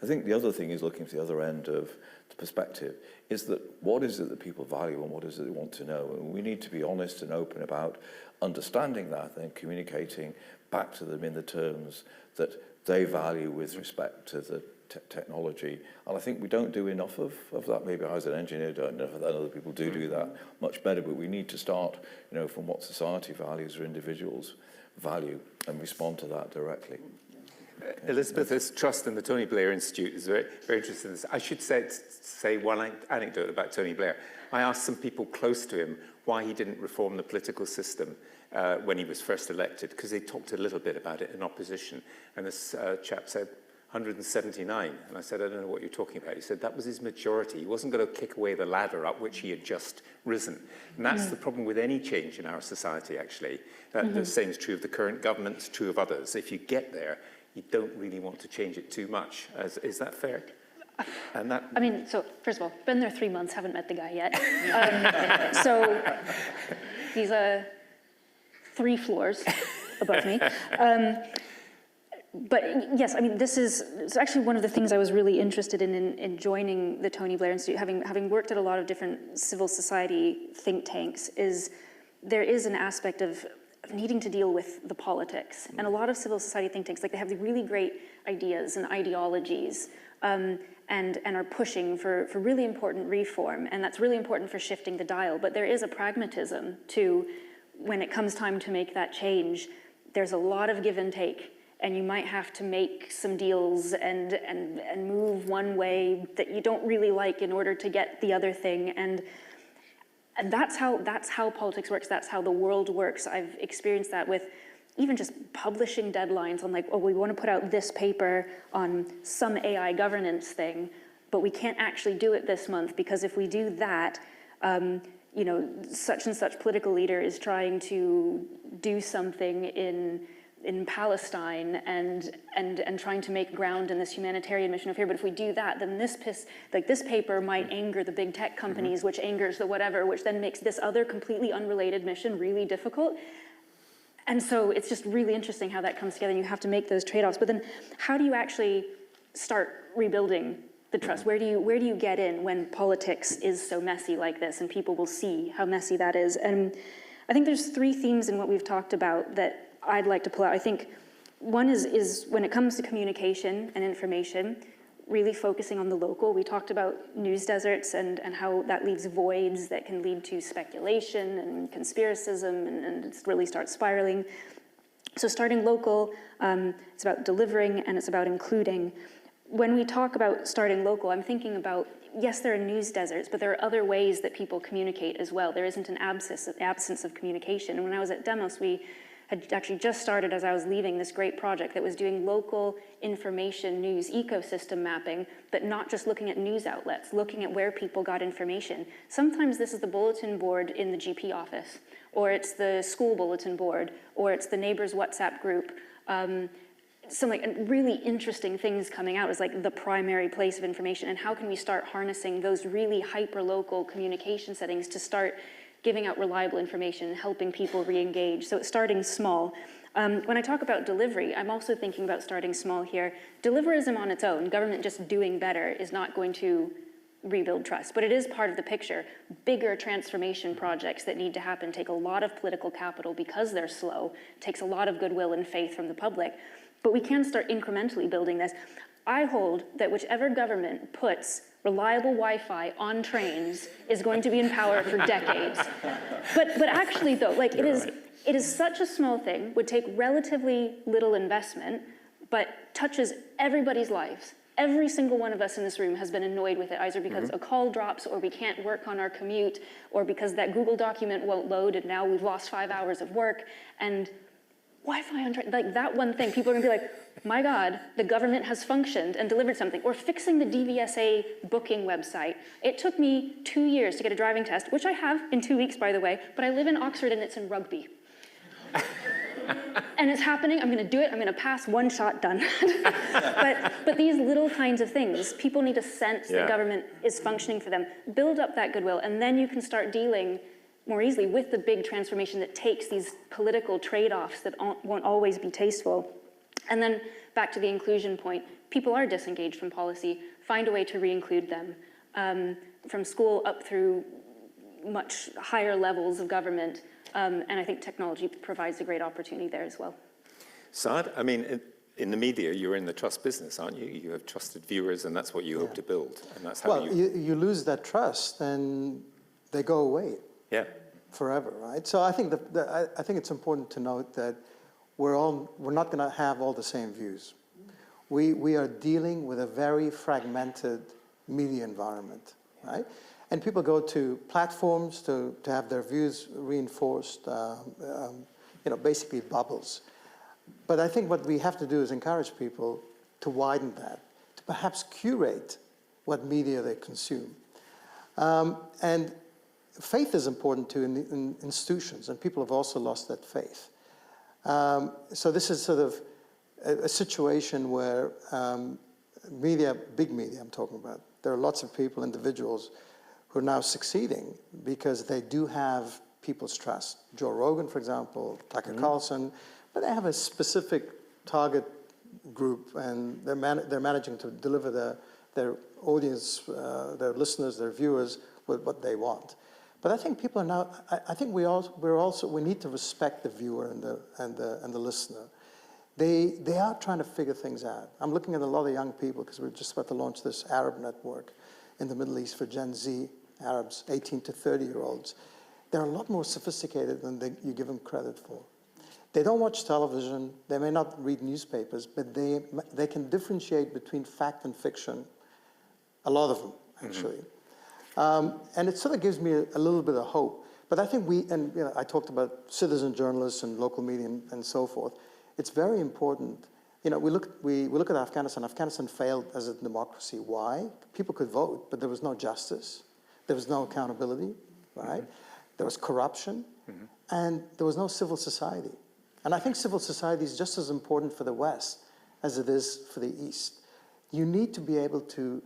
S3: I think the other thing is looking at the other end of the perspective, is that what is it that people value and what is it they want to know? And we need to be honest and open about understanding that and communicating back to them in the terms that they value with respect to the technology. And I think we don't do enough of that. Maybe I as an engineer don't know that other people do that much better, but we need to start, from what society values or individuals value and respond to that directly.
S1: Elizabeth's trust in the Tony Blair Institute is very, very interesting. I should say one anecdote about Tony Blair. I asked some people close to him why he didn't reform the political system when he was first elected, because they talked a little bit about it in opposition. And this chap said, 179. And I said, I don't know what you're talking about. He said that was his majority. He wasn't going to kick away the ladder up which he had just risen. And that's the problem with any change in our society, actually. The same is true of the current government, it's true of others. If you get there, you don't really want to change it too much. Is that fair? And that...
S4: I mean, so first of all, been there 3 months, haven't met the guy yet. So he's 3 floors above me. But yes, I mean, it's actually one of the things I was really interested in joining the Tony Blair Institute, having worked at a lot of different civil society think tanks, is there is an aspect of needing to deal with the politics. And a lot of civil society think tanks, they have the really great ideas and ideologies, and are pushing for really important reform, and that's really important for shifting the dial. But there is a pragmatism to, when it comes time to make that change, there's a lot of give and take. And you might have to make some deals and move one way that you don't really like in order to get the other thing. And that's how politics works. That's how the world works. I've experienced that with even just publishing deadlines on we want to put out this paper on some AI governance thing, but we can't actually do it this month because if we do that, such and such political leader is trying to do something in Palestine and trying to make ground in this humanitarian mission over here. But if we do that, then this paper might anger the big tech companies, which angers the whatever, which then makes this other completely unrelated mission really difficult. And so it's just really interesting how that comes together, and you have to make those trade-offs. But then how do you actually start rebuilding the trust? Where do you get in when politics is so messy like this, and people will see how messy that is? And I think there's 3 themes in what we've talked about that I'd like to pull out. I think one is when it comes to communication and information, really focusing on the local. We talked about news deserts and how that leaves voids that can lead to speculation and conspiracism and really start spiraling. So starting local, it's about delivering and it's about including. When we talk about starting local, I'm thinking about, yes, there are news deserts, but there are other ways that people communicate as well. There isn't an absence of communication. And when I was at Demos, we had actually just started, as I was leaving, this great project that was doing local information news ecosystem mapping, but not just looking at news outlets, looking at where people got information. Sometimes this is the bulletin board in the GP office, or it's the school bulletin board, or it's the neighbor's WhatsApp group. Some really interesting things coming out is the primary place of information, and how can we start harnessing those really hyper-local communication settings to start giving out reliable information and helping people re-engage. So it's starting small. When I talk about delivery, I'm also thinking about starting small here. Deliverism on its own, government just doing better, is not going to rebuild trust, but it is part of the picture. Bigger transformation projects that need to happen take a lot of political capital because they're slow, takes a lot of goodwill and faith from the public, but we can start incrementally building this. I hold that whichever government puts reliable Wi-Fi on trains is going to be in power for decades. But actually, though, it is such a small thing, would take relatively little investment, but touches everybody's lives. Every single one of us in this room has been annoyed with it, either because a call drops, or we can't work on our commute, or because that Google document won't load and now we've lost 5 hours of work. And Wi-Fi on, like that one thing, people are gonna be like, my God, the government has functioned and delivered something. Or fixing the DVSA booking website. It took me 2 years to get a driving test, which I have in 2 weeks, by the way, but I live in Oxford and it's in Rugby. And it's happening, I'm gonna do it, I'm gonna pass, one shot, done. but these little kinds of things, people need a sense that government is functioning for them. Build up that goodwill, and then you can start dealing more easily with the big transformation that takes these political trade-offs that won't always be tasteful. And then back to the inclusion point, people are disengaged from policy, find a way to re-include them, from school up through much higher levels of government. And I think technology provides a great opportunity there as well.
S1: Saad, I mean, in the media, you're in the trust business, aren't you? You have trusted viewers, and that's what you hope to build. And that's how
S5: you lose that trust, and they go away. Forever, right? So I think I think it's important to note that we're not going to have all the same views. We are dealing with a very fragmented media environment, right? And people go to platforms to have their views reinforced, basically bubbles. But I think what we have to do is encourage people to widen that, to perhaps curate what media they consume. And faith is important too in institutions, and people have also lost that faith. So this is sort of a situation where media, big media I'm talking about, there are lots of people, individuals, who are now succeeding because they do have people's trust. Joe Rogan, for example, Tucker Carlson, but they have a specific target group, and they're managing to deliver their audience, their listeners, their viewers with what they want. But I think people are now. I think we need to respect the viewer and the listener. They are trying to figure things out. I'm looking at a lot of young people because we're just about to launch this Arab network in the Middle East for Gen Z Arabs, 18 to 30-year-olds. They're a lot more sophisticated than you give them credit for. They don't watch television. They may not read newspapers, but they can differentiate between fact and fiction. A lot of them, actually. And it sort of gives me a little bit of hope. But I think I talked about citizen journalists and local media and so forth. It's very important. We look at Afghanistan. Afghanistan failed as a democracy. Why? People could vote, but there was no justice. There was no accountability, right? There was corruption, and there was no civil society. And I think civil society is just as important for the West as it is for the East. You need to be able to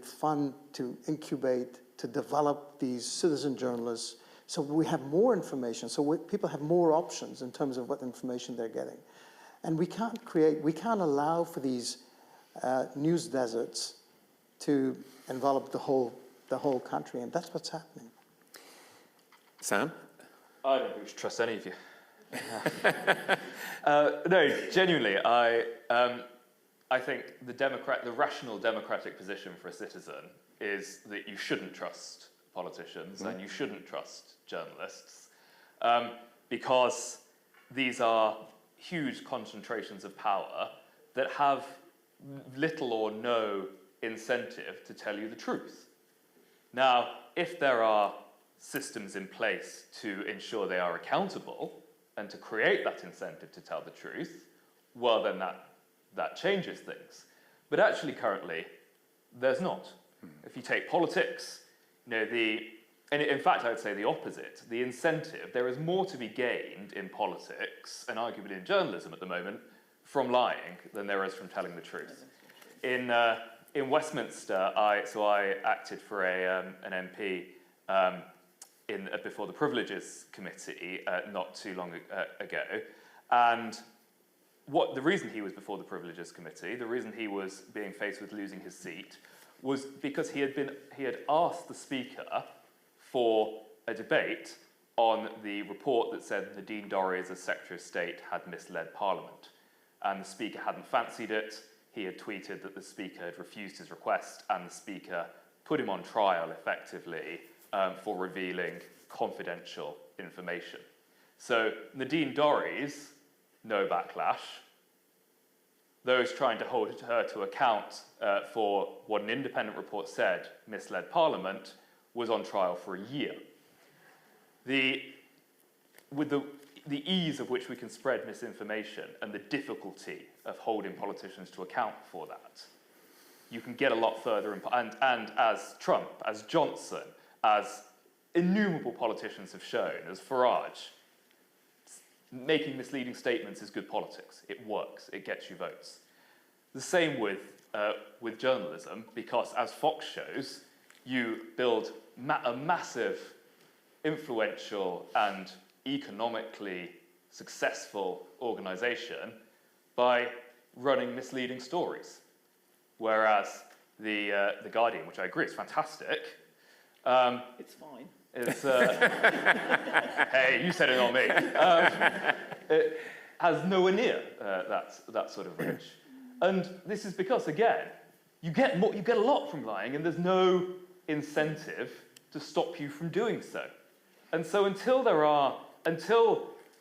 S5: fund, to incubate, to develop these citizen journalists so we have more information, so people have more options in terms of what information they're getting. And we can't allow for these news deserts to envelop the whole country, and that's what's happening.
S1: Sam?
S6: I don't think we should trust any of you. No, genuinely, I think the rational democratic position for a citizen is that you shouldn't trust politicians and you shouldn't trust journalists because these are huge concentrations of power that have little or no incentive to tell you the truth. Now, if there are systems in place to ensure they are accountable and to create that incentive to tell the truth, well, then that changes things. But actually, currently, there's not. If you take politics, and in fact, I would say the opposite. The incentive, there is more to be gained in politics, and arguably in journalism at the moment, from lying than there is from telling the truth. In Westminster, I acted for an MP before the Privileges Committee not too long ago, and the reason he was before the Privileges Committee, the reason he was being faced with losing his seat, was because he had asked the Speaker for a debate on the report that said Nadine Dorries, as Secretary of State, had misled Parliament. And the Speaker hadn't fancied it. He had tweeted that the Speaker had refused his request, and the Speaker put him on trial, effectively, for revealing confidential information. So Nadine Dorries, no backlash. those trying to hold her to account for what an independent report said misled Parliament was on trial for a year. With the ease of which we can spread misinformation and the difficulty of holding politicians to account for that, you can get a lot further. And as Trump, as Johnson, as innumerable politicians have shown, as Farage, making misleading statements is good politics. It works. It gets you votes. The same with journalism, because as Fox shows, you build a massive, influential and economically successful organization by running misleading stories. Whereas the Guardian, which I agree is fantastic,
S2: It's fine.
S6: it's, hey, you said it, not me. It has nowhere near that sort of reach. And this is because, again, you get a lot from lying, and there's no incentive to stop you from doing so. And so until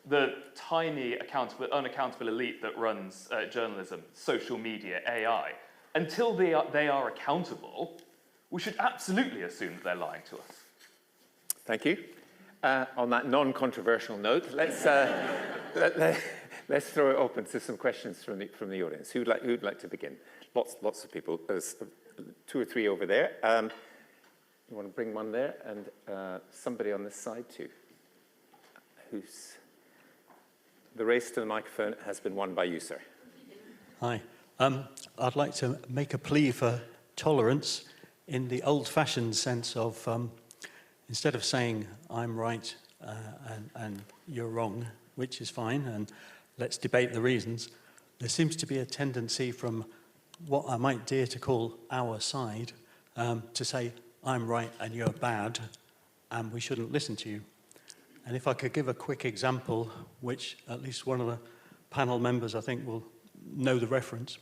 S6: the tiny unaccountable elite that runs journalism, social media, AI, until they are accountable, we should absolutely assume that they're lying to us.
S1: Thank you. On that non-controversial note, let's throw it open to some questions from the audience. Who'd like to begin? Lots of people. There's 2 or 3 over there. You want to bring one there, and somebody on this side too. The race to the microphone has been won by you, sir.
S8: Hi. I'd like to make a plea for tolerance in the old-fashioned sense of instead of saying I'm right and you're wrong, which is fine, and let's debate the reasons, there seems to be a tendency from what I might dare to call our side to say I'm right and you're bad and we shouldn't listen to you. And if I could give a quick example, which at least one of the panel members I think will know the reference.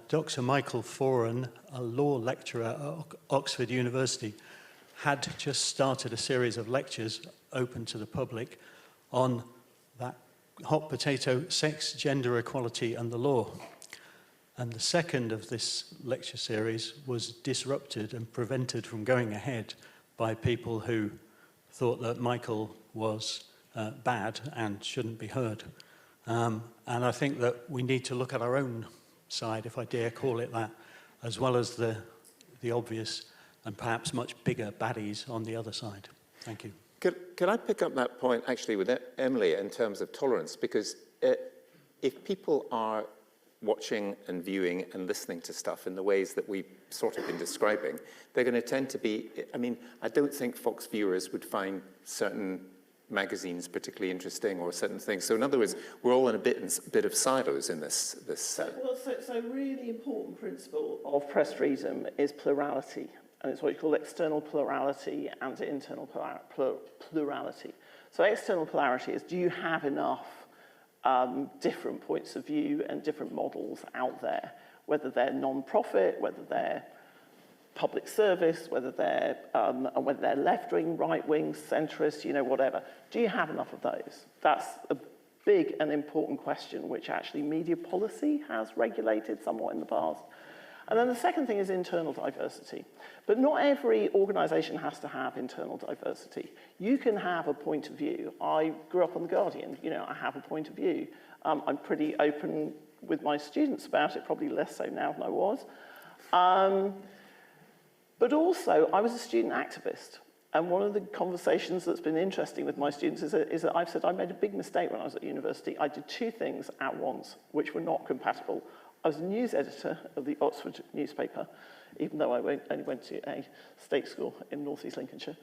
S8: Dr. Michael Foran, a law lecturer at Oxford University, had just started a series of lectures open to the public on that hot potato, sex, gender equality and the law. And the second of this lecture series was disrupted and prevented from going ahead by people who thought that Michael was bad and shouldn't be heard. And I think that we need to look at our own side, if I dare call it that, as well as the obvious and perhaps much bigger baddies on the other side. Thank you.
S1: Could I pick up that point actually with Emily in terms of tolerance? Because if people are watching and viewing and listening to stuff in the ways that we've sort of been describing, they're going to tend to be, I mean, I don't think Fox viewers would find certain magazines particularly interesting or certain things. So in other words, we're all in a bit of silos in this.
S2: So a really important principle of press freedom is plurality. And it's what you call external plurality and internal plurality. So external plurality is, do you have enough different points of view and different models out there, whether they're non-profit, whether they're public service, whether they're left-wing, right-wing, centrist, whatever. Do you have enough of those? That's a big and important question, which actually media policy has regulated somewhat in the past. And then the second thing is internal diversity. But not every organisation has to have internal diversity. You can have a point of view. I grew up on The Guardian. I have a point of view. I'm pretty open with my students about it, probably less so now than I was. But also, I was a student activist. And one of the conversations that's been interesting with my students is that I've said I made a big mistake when I was at university. I did 2 things at once, which were not compatible. I was a news editor of the Oxford newspaper, even though I only went to a state school in North East Lincolnshire.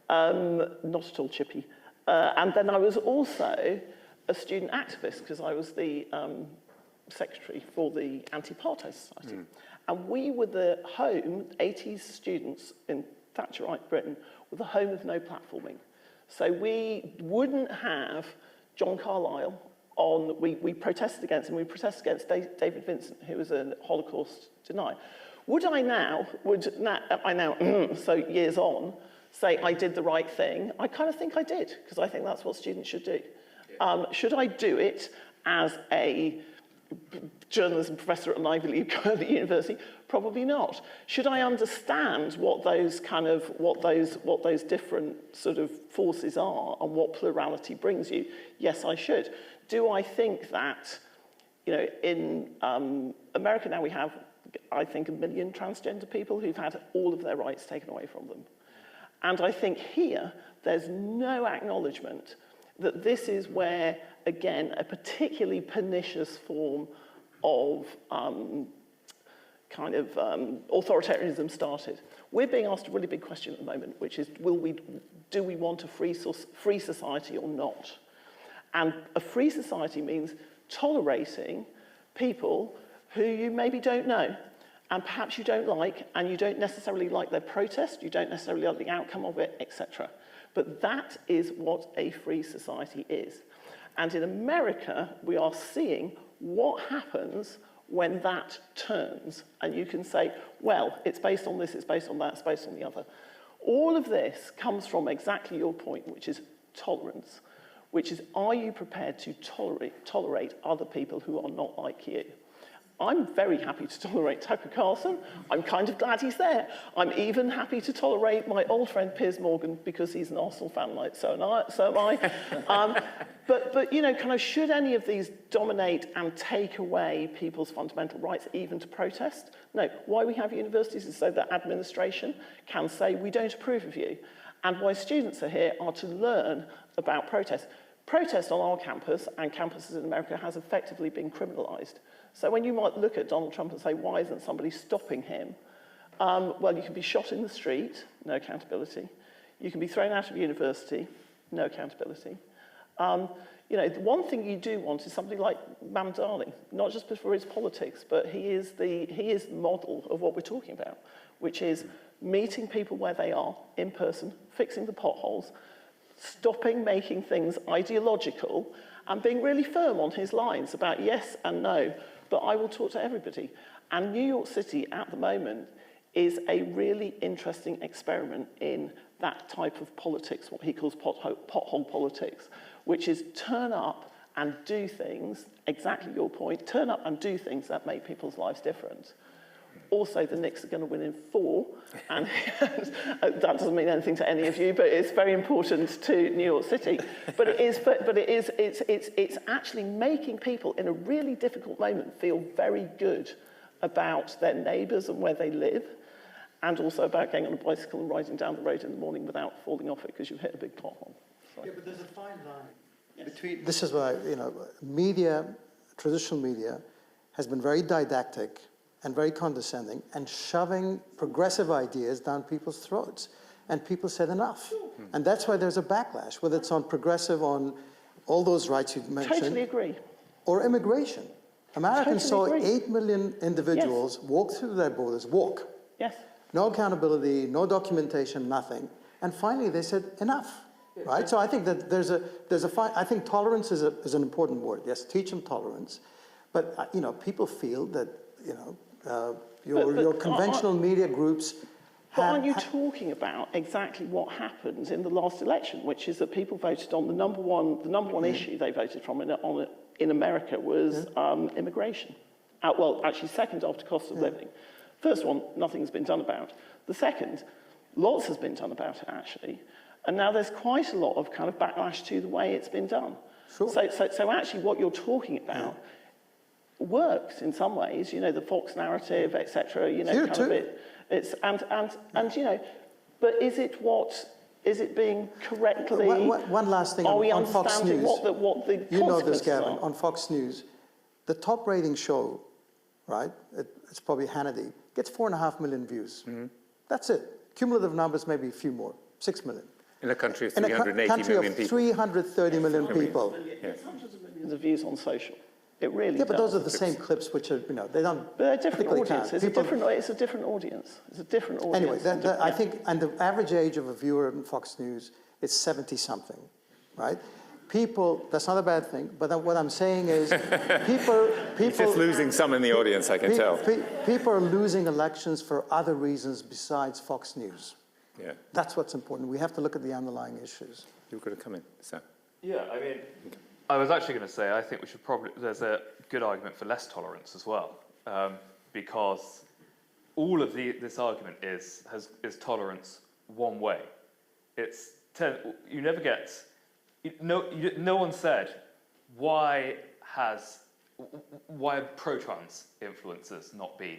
S2: Not at all chippy. And then I was also a student activist, because I was the secretary for the Anti-Apartheid Society. And we were the home, 80s students in Thatcherite Britain, were the home of no platforming. So we wouldn't have John Carlyle on, we protested against him, we protested against David Vincent, who was a Holocaust denier. Would I now, so years on, say I did the right thing? I kind of think I did, because I think that's what students should do. Should I do it as a journalism professor at an Ivy League university? Probably not. Should I understand what those different sort of forces are and what plurality brings you? Yes, I should. Do I think that, in America now we have, I think, 1 million transgender people who've had all of their rights taken away from them. And I think here, there's no acknowledgement that this is where, again, a particularly pernicious form of authoritarianism started. We're being asked a really big question at the moment, which is, do we want a free society or not? And a free society means tolerating people who you maybe don't know, and perhaps you don't like, and you don't necessarily like their protest, you don't necessarily like the outcome of it, etc. But that is what a free society is. And in America, we are seeing what happens when that turns. And you can say, well, it's based on this, it's based on that, it's based on the other. All of this comes from exactly your point, which is tolerance, which is, are you prepared to tolerate other people who are not like you? I'm very happy to tolerate Tucker Carlson. I'm kind of glad he's there. I'm even happy to tolerate my old friend Piers Morgan because he's an Arsenal fan, like so am I. But should any of these dominate and take away people's fundamental rights, even to protest? No. Why we have universities is so that administration can say, we don't approve of you. And why students are here are to learn about protest. Protest on our campus and campuses in America has effectively been criminalized. So when you might look at Donald Trump and say, why isn't somebody stopping him? Well, you can be shot in the street, no accountability. You can be thrown out of university, no accountability. The one thing you do want is somebody like Mamdani, not just for his politics, but he is the model of what we're talking about, which is meeting people where they are, in person, fixing the potholes, stopping making things ideological, and being really firm on his lines about yes and no, but I will talk to everybody. And New York City at the moment is a really interesting experiment in that type of politics, what he calls pothole politics, which is turn up and do things, exactly your point, turn up and do things that make people's lives different. Also, the Knicks are going to win in 4, and that doesn't mean anything to any of you, but it's very important to New York City. But it's actually making people in a really difficult moment feel very good about their neighbours and where they live, and also about getting on a bicycle and riding down the road in the morning without falling off it because you've hit a big pothole.
S5: Yeah, but there's a fine line between. This is why media, traditional media, has been very didactic and very condescending, and shoving progressive ideas down people's throats. And people said enough. And that's why there's a backlash, whether it's on progressive, on all those rights you've mentioned.
S2: Totally agree.
S5: Or immigration. Americans
S2: Totally
S5: saw 8 million individuals walk through their borders,
S2: Yes.
S5: No accountability, no documentation, nothing. And finally they said enough, right? So I think that I think tolerance is an important word. Yes, teach them tolerance. But, people feel that, your conventional media groups
S2: But aren't you talking about exactly what happened in the last election, which is that people voted on the number one issue they voted from in America was immigration. Well, actually second after cost of living. First one, nothing's been done about. The second, lots has been done about it actually. And now there's quite a lot of kind of backlash to the way it's been done.
S5: Sure.
S2: So actually what you're talking about works in some ways, the Fox narrative, etc. But is it being correctly?
S5: One last thing on Fox News.
S2: What the
S5: you know this, Gavin,
S2: are?
S5: on Fox News, the top rating show, right? It's probably Hannity, gets 4.5 million views. Mm-hmm. That's it. Cumulative numbers, maybe a few more, 6 million.
S1: In a country of 380 million people.
S5: 330 million people.
S2: It's hundreds of millions of views on social. It really
S5: but
S2: does.
S5: those are the same clips which are, they don't.
S2: But they're different audience.
S5: Count.
S2: It's a different audience. It's a different audience.
S5: Anyway, I think, and the average age of a viewer in Fox News is 70-something, right? People, that's not a bad thing, but what I'm saying is people...
S1: He's just losing some in the audience, I can tell.
S5: People are losing elections for other reasons besides Fox News.
S1: Yeah.
S5: That's what's important. We have to look at the underlying issues.
S1: You're going to come in, Sam.
S6: Yeah, I was actually going to say, I think we should there's a good argument for less tolerance as well, because all of this argument is tolerance one way. You never get, no one said, why have pro-trans influencers not been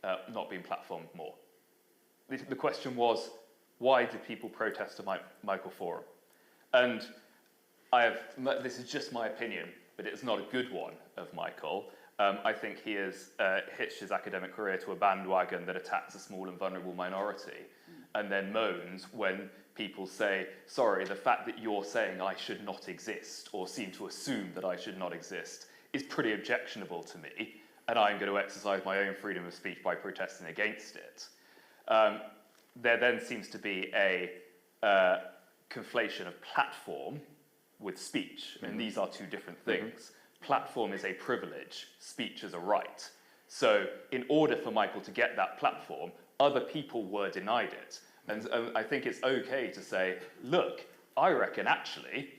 S6: platformed more? The question was, why did people protest a Michael forum? And this is just my opinion, but it's not a good one of Michael. I think he has hitched his academic career to a bandwagon that attacks a small and vulnerable minority, and then moans when people say, sorry, the fact that you're saying I should not exist, or seem to assume that I should not exist, is pretty objectionable to me, and I'm going to exercise my own freedom of speech by protesting against it. There then seems to be a conflation of platform with speech, and these are two different things. Platform is a privilege, speech is a right. So in order for Michael to get that platform, other people were denied it. And I think it's okay to say, look, I reckon actually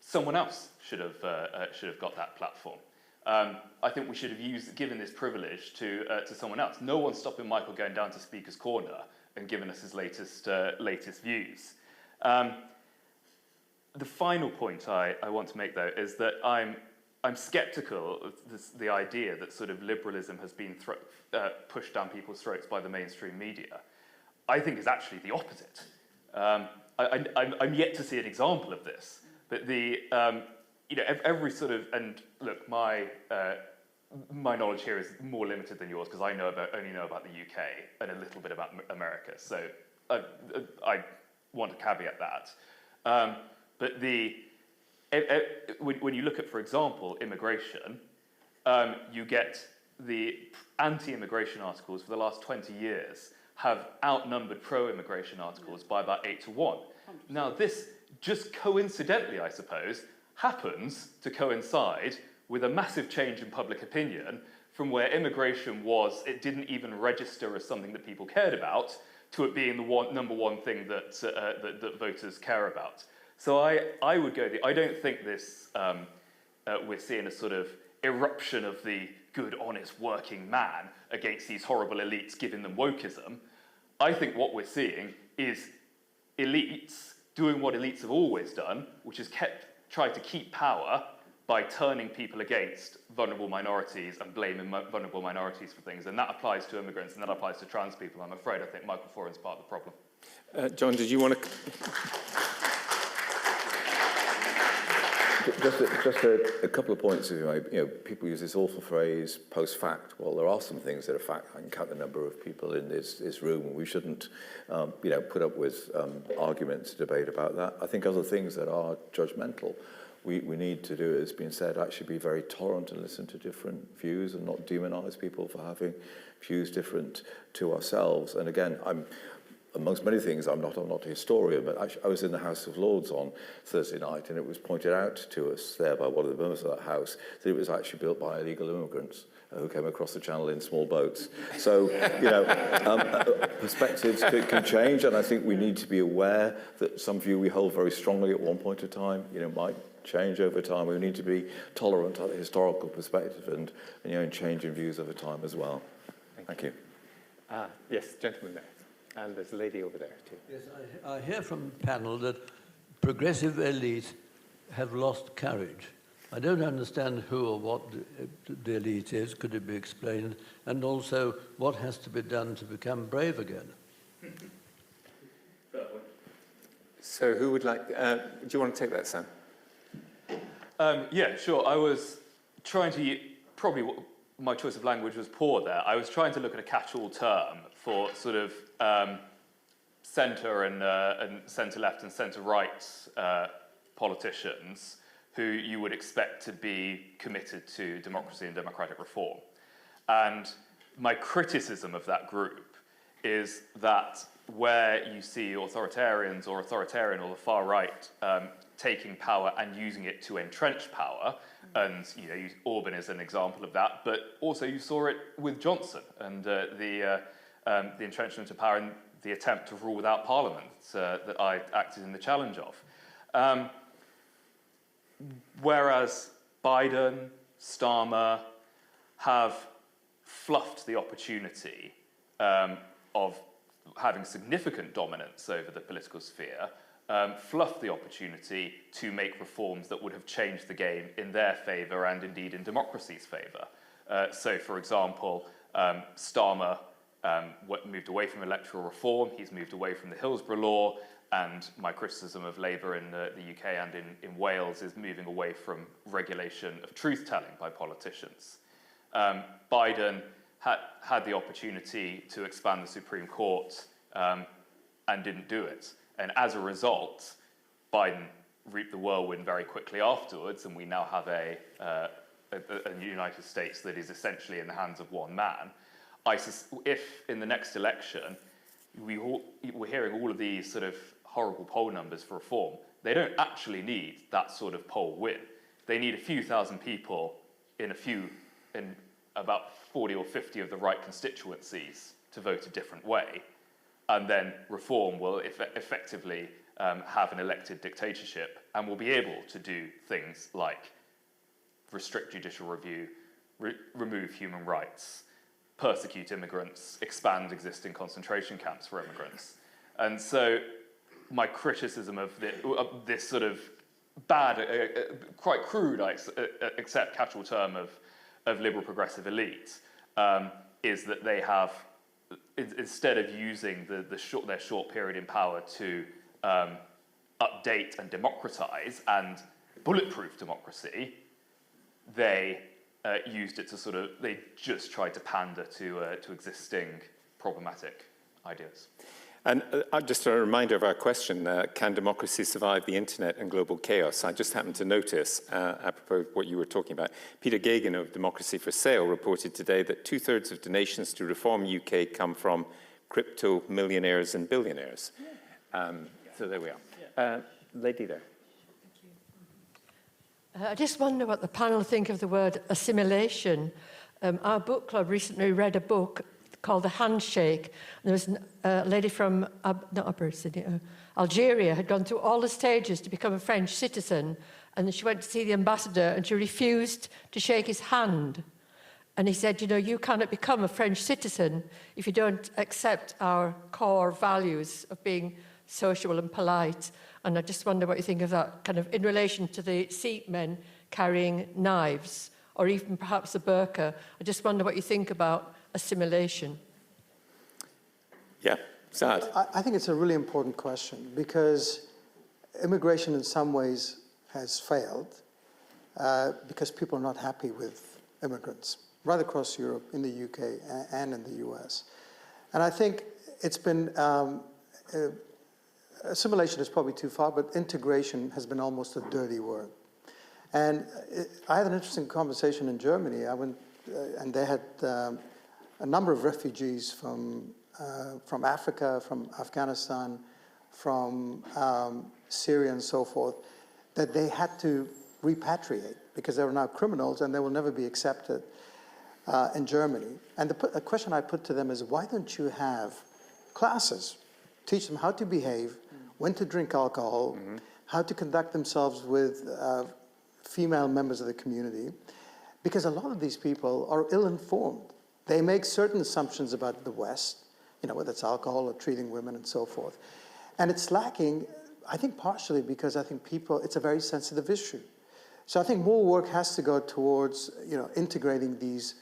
S6: someone else should have got that platform. I think we should have given this privilege to someone else. No one's stopping Michael going down to Speaker's Corner and giving us his latest views. The final point I want to make, though, is that I'm sceptical of the idea that sort of liberalism has been pushed down people's throats by the mainstream media. I think it's actually the opposite. I'm yet to see an example of this, but every sort of, and look, my knowledge here is more limited than yours because I only know about the UK and a little bit about America. So I want to caveat that. But when you look at, for example, immigration, you get the anti-immigration articles for the last 20 years have outnumbered pro-immigration articles by about 8 to 1. 100%. Now, this just coincidentally, I suppose, happens to coincide with a massive change in public opinion from where immigration it didn't even register as something that people cared about, to it being the number one thing that voters care about. So I would go I don't think this, we're seeing a sort of eruption of the good, honest, working man against these horrible elites, giving them wokeism. I think what we're seeing is elites doing what elites have always done, which is try to keep power by turning people against vulnerable minorities and blaming vulnerable minorities for things. And that applies to immigrants and that applies to trans people. I'm afraid I think Michael Foran's part of the problem.
S1: John, did you want to...
S3: Just a couple of points. People use this awful phrase, post-fact. Well, there are some things that are fact. I can count the number of people in this room, and we shouldn't, put up with arguments, debate about that. I think other things that are judgmental, we need to do, as has been said, actually be very tolerant and listen to different views and not demonise people for having views different to ourselves. And again, amongst many things, I'm not a historian, but actually, I was in the House of Lords on Thursday night, and it was pointed out to us there by one of the members of that house that it was actually built by illegal immigrants who came across the channel in small boats. So, perspectives can change, and I think we need to be aware that some view we hold very strongly at one point in time, might change over time. We need to be tolerant of the historical perspective and changing views over time as well. Thank you.
S1: Yes, gentleman there. And there's a lady over there, too.
S9: Yes, I hear from the panel that progressive elite have lost courage. I don't understand who or what the elite is. Could it be explained? And also, what has to be done to become brave again?
S1: So who would like... do you want to take that, Sam?
S6: Yeah, sure. I was trying to... Probably my choice of language was poor there. I was trying to look at a catch-all term for sort of centre and centre-left and centre-right politicians who you would expect to be committed to democracy and democratic reform. And my criticism of that group is that where you see authoritarians or authoritarian or the far right taking power and using it to entrench power, and Orban is an example of that, but also you saw it with Johnson and the entrenchment of power and the attempt to rule without parliament that I acted in the challenge of. whereas Biden, Starmer have fluffed the opportunity of having significant dominance over the political sphere, fluffed the opportunity to make reforms that would have changed the game in their favour and indeed in democracy's favour. So, for example, Starmer moved away from electoral reform, he's moved away from the Hillsborough Law, and my criticism of Labour in the UK and in Wales is moving away from regulation of truth-telling by politicians. Biden had the opportunity to expand the Supreme Court and didn't do it. And as a result, Biden reaped the whirlwind very quickly afterwards, and we now have a United States that is essentially in the hands of one man. If in the next election we're hearing all of these sort of horrible poll numbers for reform, they don't actually need that sort of poll win. They need a few thousand people in about 40 or 50 of the right constituencies to vote a different way, and then reform will effectively have an elected dictatorship and will be able to do things like restrict judicial review, remove human rights, persecute immigrants, expand existing concentration camps for immigrants. And so my criticism of this sort of bad, quite crude, I accept, catch-all term of liberal progressive elite is that they have, instead of using their short period in power to update and democratize and bulletproof democracy, they used it to they just tried to pander to existing problematic ideas.
S1: And just a reminder of our question, can democracy survive the internet and global chaos? I just happened to notice, apropos of what you were talking about, Peter Gagan of Democracy for Sale reported today that 2/3 of donations to Reform UK come from crypto millionaires and billionaires. So there we are. Lady there.
S10: I just wonder what the panel think of the word assimilation. Our book club recently read a book called The Handshake. There was a lady from, Algeria, had gone through all the stages to become a French citizen, and then she went to see the ambassador and she refused to shake his hand. And he said, you cannot become a French citizen if you don't accept our core values of being social and polite. And I just wonder what you think of that, kind of in relation to the Sikh men carrying knives, or even perhaps a burqa. I just wonder what you think about assimilation.
S1: Yeah, Saad.
S5: I think it's a really important question because immigration in some ways has failed because people are not happy with immigrants right across Europe, in the UK and in the US. And I think it's been, assimilation is probably too far, but integration has been almost a dirty word. And I had an interesting conversation in Germany. I went, and they had a number of refugees from Africa, from Afghanistan, from Syria and so forth, that they had to repatriate because they were now criminals and they will never be accepted in Germany. And the question I put to them is, why don't you have classes? Teach them how to behave, when to drink alcohol, how to conduct themselves with female members of the community, because a lot of these people are ill-informed. They make certain assumptions about the West, whether it's alcohol or treating women and so forth. And it's lacking, I think partially because I think it's a very sensitive issue. So I think more work has to go towards, integrating these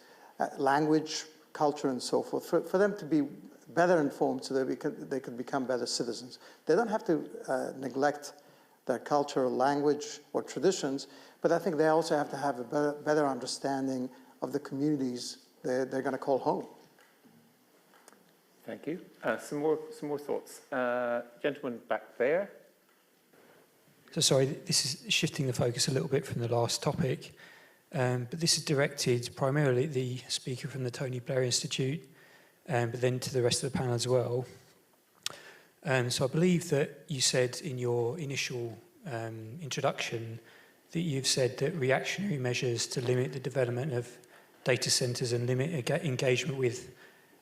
S5: language, culture and so forth, for them to be better informed so that they can become better citizens. They don't have to neglect their culture or language or traditions, but I think they also have to have a better understanding of the communities they're going to call home.
S1: Thank you. Some more thoughts. Gentleman back there.
S11: So sorry, this is shifting the focus a little bit from the last topic, but this is directed primarily at the speaker from the Tony Blair Institute, but then to the rest of the panel as well. So I believe that you said in your initial introduction that you've said that reactionary measures to limit the development of data centres and limit engagement with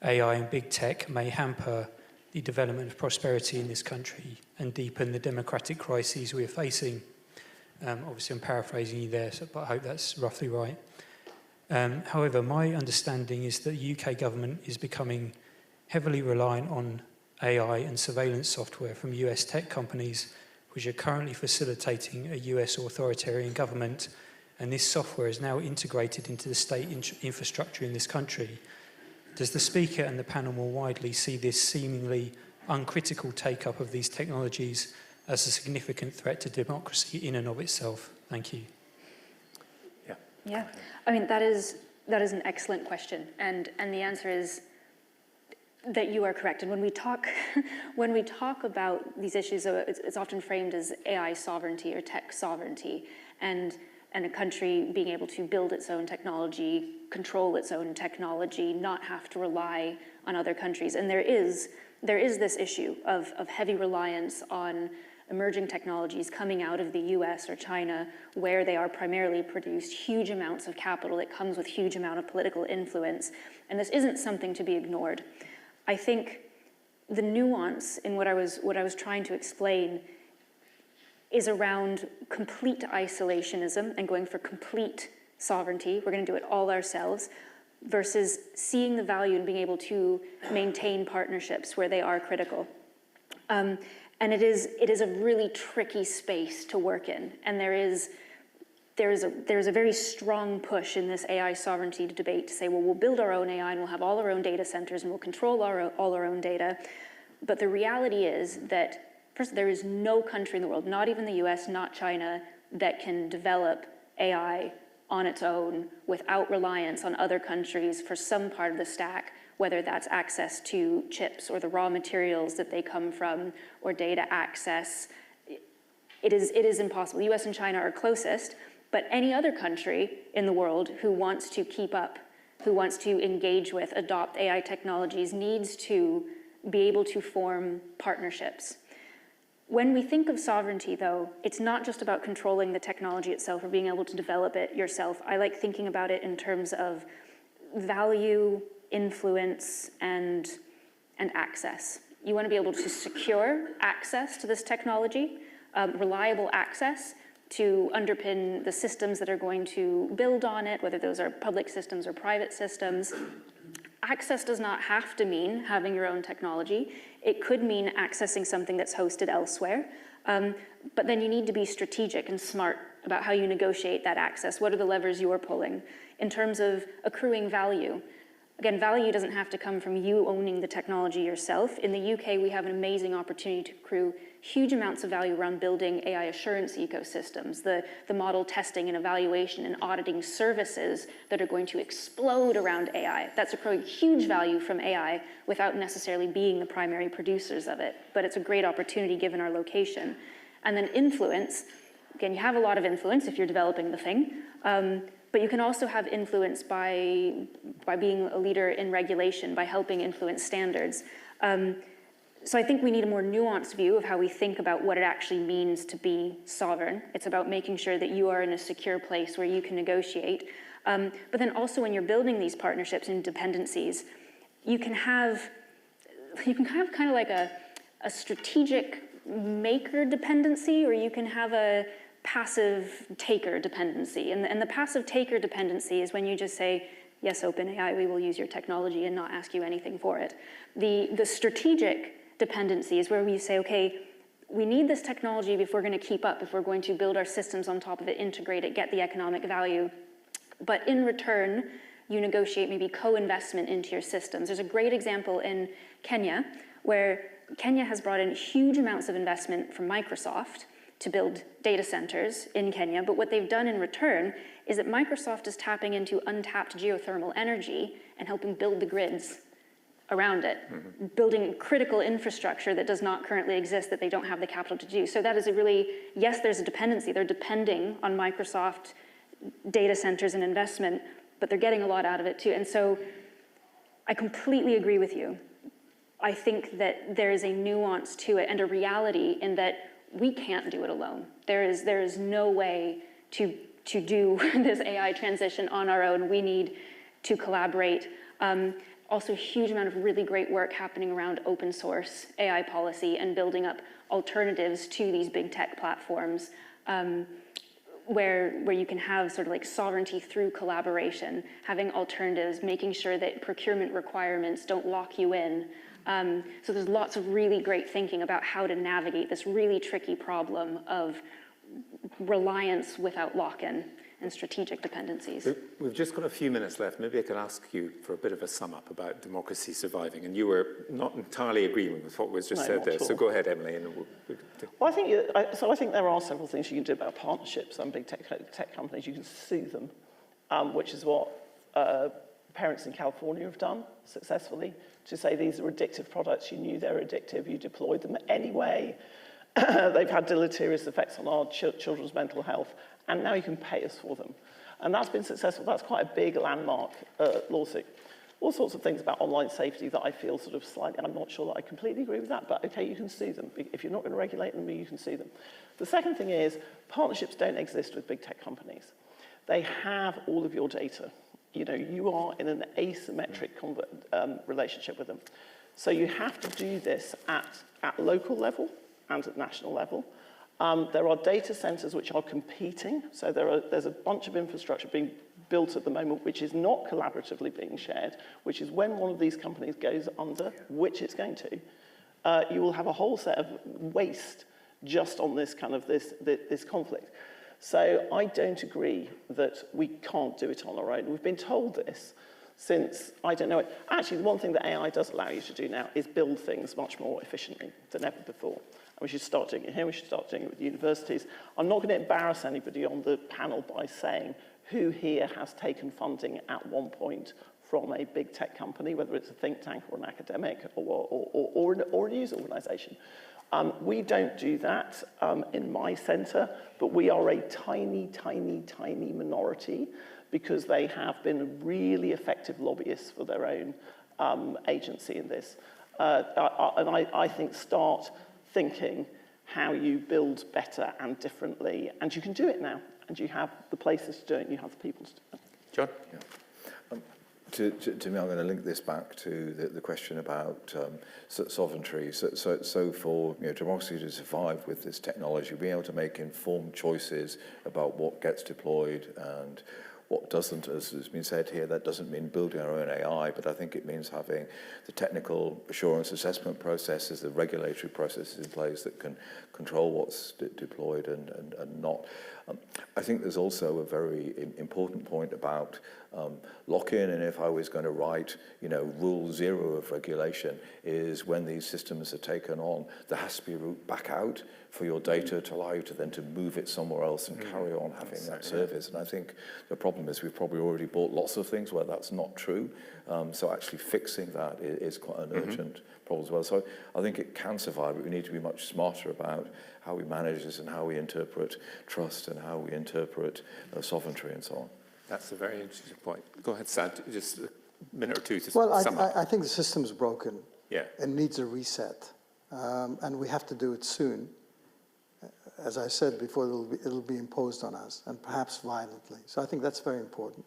S11: AI and big tech may hamper the development of prosperity in this country and deepen the democratic crises we are facing. Obviously, I'm paraphrasing you there, but I hope that's roughly right. However, my understanding is that the UK government is becoming heavily reliant on AI and surveillance software from US tech companies, which are currently facilitating a US authoritarian government, and this software is now integrated into the state infrastructure in this country. Does the speaker and the panel more widely see this seemingly uncritical take-up of these technologies as a significant threat to democracy in and of itself? Thank you.
S4: Yeah, I mean, that is an excellent question, and the answer is that you are correct. And when we talk about these issues, it's often framed as AI sovereignty or tech sovereignty, and a country being able to build its own technology, control its own technology, not have to rely on other countries. And there is this issue of heavy reliance on emerging technologies coming out of the US or China, where they are primarily produced, huge amounts of capital that comes with huge amount of political influence. And this isn't something to be ignored. I think the nuance in what I was trying to explain is around complete isolationism and going for complete sovereignty. We're going to do it all ourselves, versus seeing the value in being able to maintain partnerships where they are critical. And it is a really tricky space to work in, and there is a very strong push in this AI sovereignty debate to say, well, we'll build our own AI and we'll have all our own data centers and we'll control all our own data. But the reality is that, first, there is no country in the world, not even the US, not China, that can develop AI on its own without reliance on other countries for some part of the stack, whether that's access to chips or the raw materials that they come from or data access. It is impossible. The US and China are closest, but any other country in the world who wants to keep up, who wants to engage with, adopt AI technologies, needs to be able to form partnerships. When we think of sovereignty, though, it's not just about controlling the technology itself or being able to develop it yourself. I like thinking about it in terms of value, influence, and access. You want to be able to secure access to this technology, reliable access to underpin the systems that are going to build on it, whether those are public systems or private systems. Access does not have to mean having your own technology. It could mean accessing something that's hosted elsewhere. But then you need to be strategic and smart about how you negotiate that access. What are the levers you are pulling? In terms of accruing value, again, value doesn't have to come from you owning the technology yourself. In the UK, we have an amazing opportunity to accrue huge amounts of value around building AI assurance ecosystems, the model testing and evaluation and auditing services that are going to explode around AI. That's accruing huge value from AI without necessarily being the primary producers of it. But it's a great opportunity given our location. And then influence, again, you have a lot of influence if you're developing the thing. But you can also have influence by being a leader in regulation, by helping influence standards. So I think we need a more nuanced view of how we think about what it actually means to be sovereign. It's about making sure that you are in a secure place where you can negotiate. But then also when you're building these partnerships and dependencies, you can have kind of like a strategic maker dependency, or you can have a passive taker dependency. And the passive taker dependency is when you just say, yes, OpenAI, we will use your technology and not ask you anything for it. The strategic dependency is where we say, okay, we need this technology if we're going to keep up, if we're going to build our systems on top of it, integrate it, get the economic value. But in return, you negotiate maybe co-investment into your systems. There's a great example in Kenya, where Kenya has brought in huge amounts of investment from Microsoft to build data centers in Kenya. But what they've done in return is that Microsoft is tapping into untapped geothermal energy and helping build the grids around it, building critical infrastructure that does not currently exist, that they don't have the capital to do. So that is a really, yes, there's a dependency. They're depending on Microsoft data centers and investment, but they're getting a lot out of it too. And so I completely agree with you. I think that there is a nuance to it and a reality in that we can't do it alone. There is no way to do this AI transition on our own. We need to collaborate. Also, a huge amount of really great work happening around open source AI policy and building up alternatives to these big tech platforms. where you can have sort of like sovereignty through collaboration, having alternatives, making sure that procurement requirements don't lock you in. So there's lots of really great thinking about how to navigate this really tricky problem of reliance without lock-in and strategic dependencies.
S1: We've just got a few minutes left. Maybe I could ask you for a bit of a sum up about democracy surviving. And you were not entirely agreeing with what was just said there. So go ahead, Emily. And
S2: Well, I think there are several things you can do about partnerships and big tech companies. You can sue them, which is what parents in California have done successfully, to say these are addictive products. You knew they're addictive. You deployed them anyway. They've had deleterious effects on our children's mental health, and now you can pay us for them. And that's been successful. That's quite a big landmark lawsuit. All sorts of things about online safety that I feel sort of slightly, I'm not sure that I completely agree with that, but okay, you can sue them. If you're not going to regulate them, you can sue them. The second thing is, partnerships don't exist with big tech companies. They have all of your data. You know, you are in an asymmetric relationship with them. So you have to do this at local level and at national level. There are data centers which are competing. So there's a bunch of infrastructure being built at the moment which is not collaboratively being shared, which is when one of these companies goes under, which it's going to, you will have a whole set of waste just on this kind of this conflict. So I don't agree that we can't do it on our own. We've been told this since, I don't know it. Actually, the one thing that AI does allow you to do now is build things much more efficiently than ever before. And we should start doing it here, we should start doing it with universities. I'm not going to embarrass anybody on the panel by saying who here has taken funding at one point from a big tech company, whether it's a think tank or an academic or a news organization. We don't do that in my centre, but we are a tiny, tiny, tiny minority because they have been really effective lobbyists for their own agency in this. And I think start thinking how you build better and differently, and you can do it now, and you have the places to do it, and you have the people to do it.
S1: John?
S3: Yeah. To me, I'm going to link this back to the question about sovereignty. So for democracy to survive with this technology, being able to make informed choices about what gets deployed and what doesn't, as has been said here, that doesn't mean building our own AI, but I think it means having the technical assurance assessment processes, the regulatory processes in place that can control what's deployed and not. I think there's also a very important point about lock-in, and if I was going to write, rule zero of regulation is when these systems are taken on, there has to be a route back out for your data to allow you to then to move it somewhere else and carry on having that service. And I think the problem is we've probably already bought lots of things where that's not true. So actually fixing that is quite an urgent problem as well. So I think it can survive, but we need to be much smarter about how we manage this and how we interpret trust and how we interpret sovereignty and so on.
S1: That's a very interesting point. Go ahead, Saad, just a minute or two to
S5: sum up. I think the system is broken.
S1: Yeah.
S5: It needs a reset. And we have to do it soon. As I said before, it'll be imposed on us, and perhaps violently. So I think that's very important.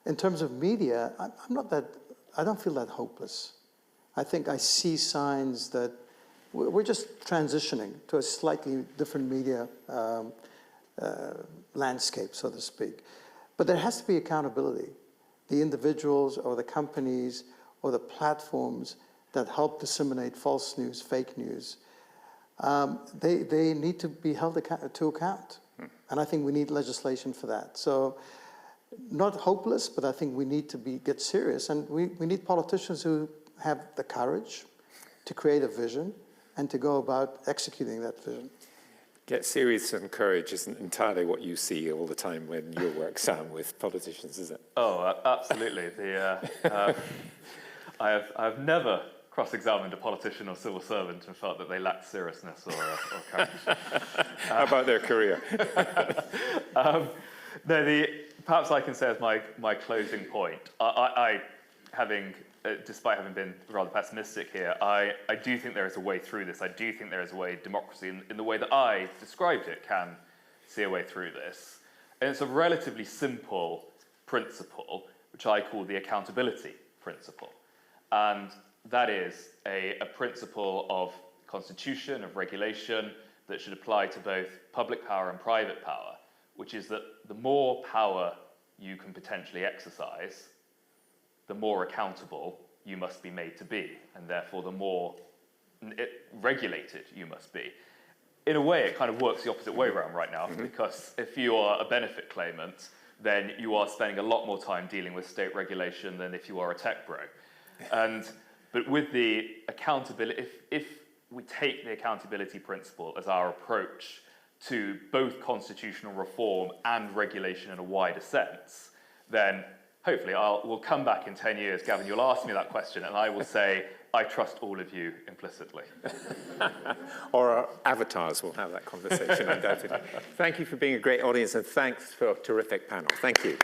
S5: In terms of media, I don't feel that hopeless. I think I see signs that we're just transitioning to a slightly different media landscape, so to speak. But there has to be accountability. The individuals or the companies or the platforms that help disseminate false news, fake news, they need to be held to account. And I think we need legislation for that. So not hopeless, but I think we need to get serious. And we need politicians who have the courage to create a vision and to go about executing that vision.
S1: Get serious and courage isn't entirely what you see all the time when you work, Sam, with politicians, is it?
S6: Oh, absolutely. I've never cross-examined a politician or civil servant and felt that they lacked seriousness or courage.
S1: How about their career?
S6: Perhaps I can say as my closing point, despite having been rather pessimistic here, I do think there is a way through this. I do think there is a way democracy, in the way that I described it, can see a way through this. And it's a relatively simple principle, which I call the accountability principle. And that is a principle of constitution, of regulation, that should apply to both public power and private power, which is that the more power you can potentially exercise, the more accountable you must be made to be, and therefore the more regulated you must be. In a way, it kind of works the opposite way around right now, because if you are a benefit claimant, then you are spending a lot more time dealing with state regulation than if you are a tech bro. But with the accountability, if we take the accountability principle as our approach to both constitutional reform and regulation in a wider sense, then hopefully we'll come back in 10 years, Gavin, you'll ask me that question, and I will say, I trust all of you implicitly.
S1: Or our avatars will have that conversation, undoubtedly. Thank you for being a great audience, and thanks for a terrific panel. Thank you.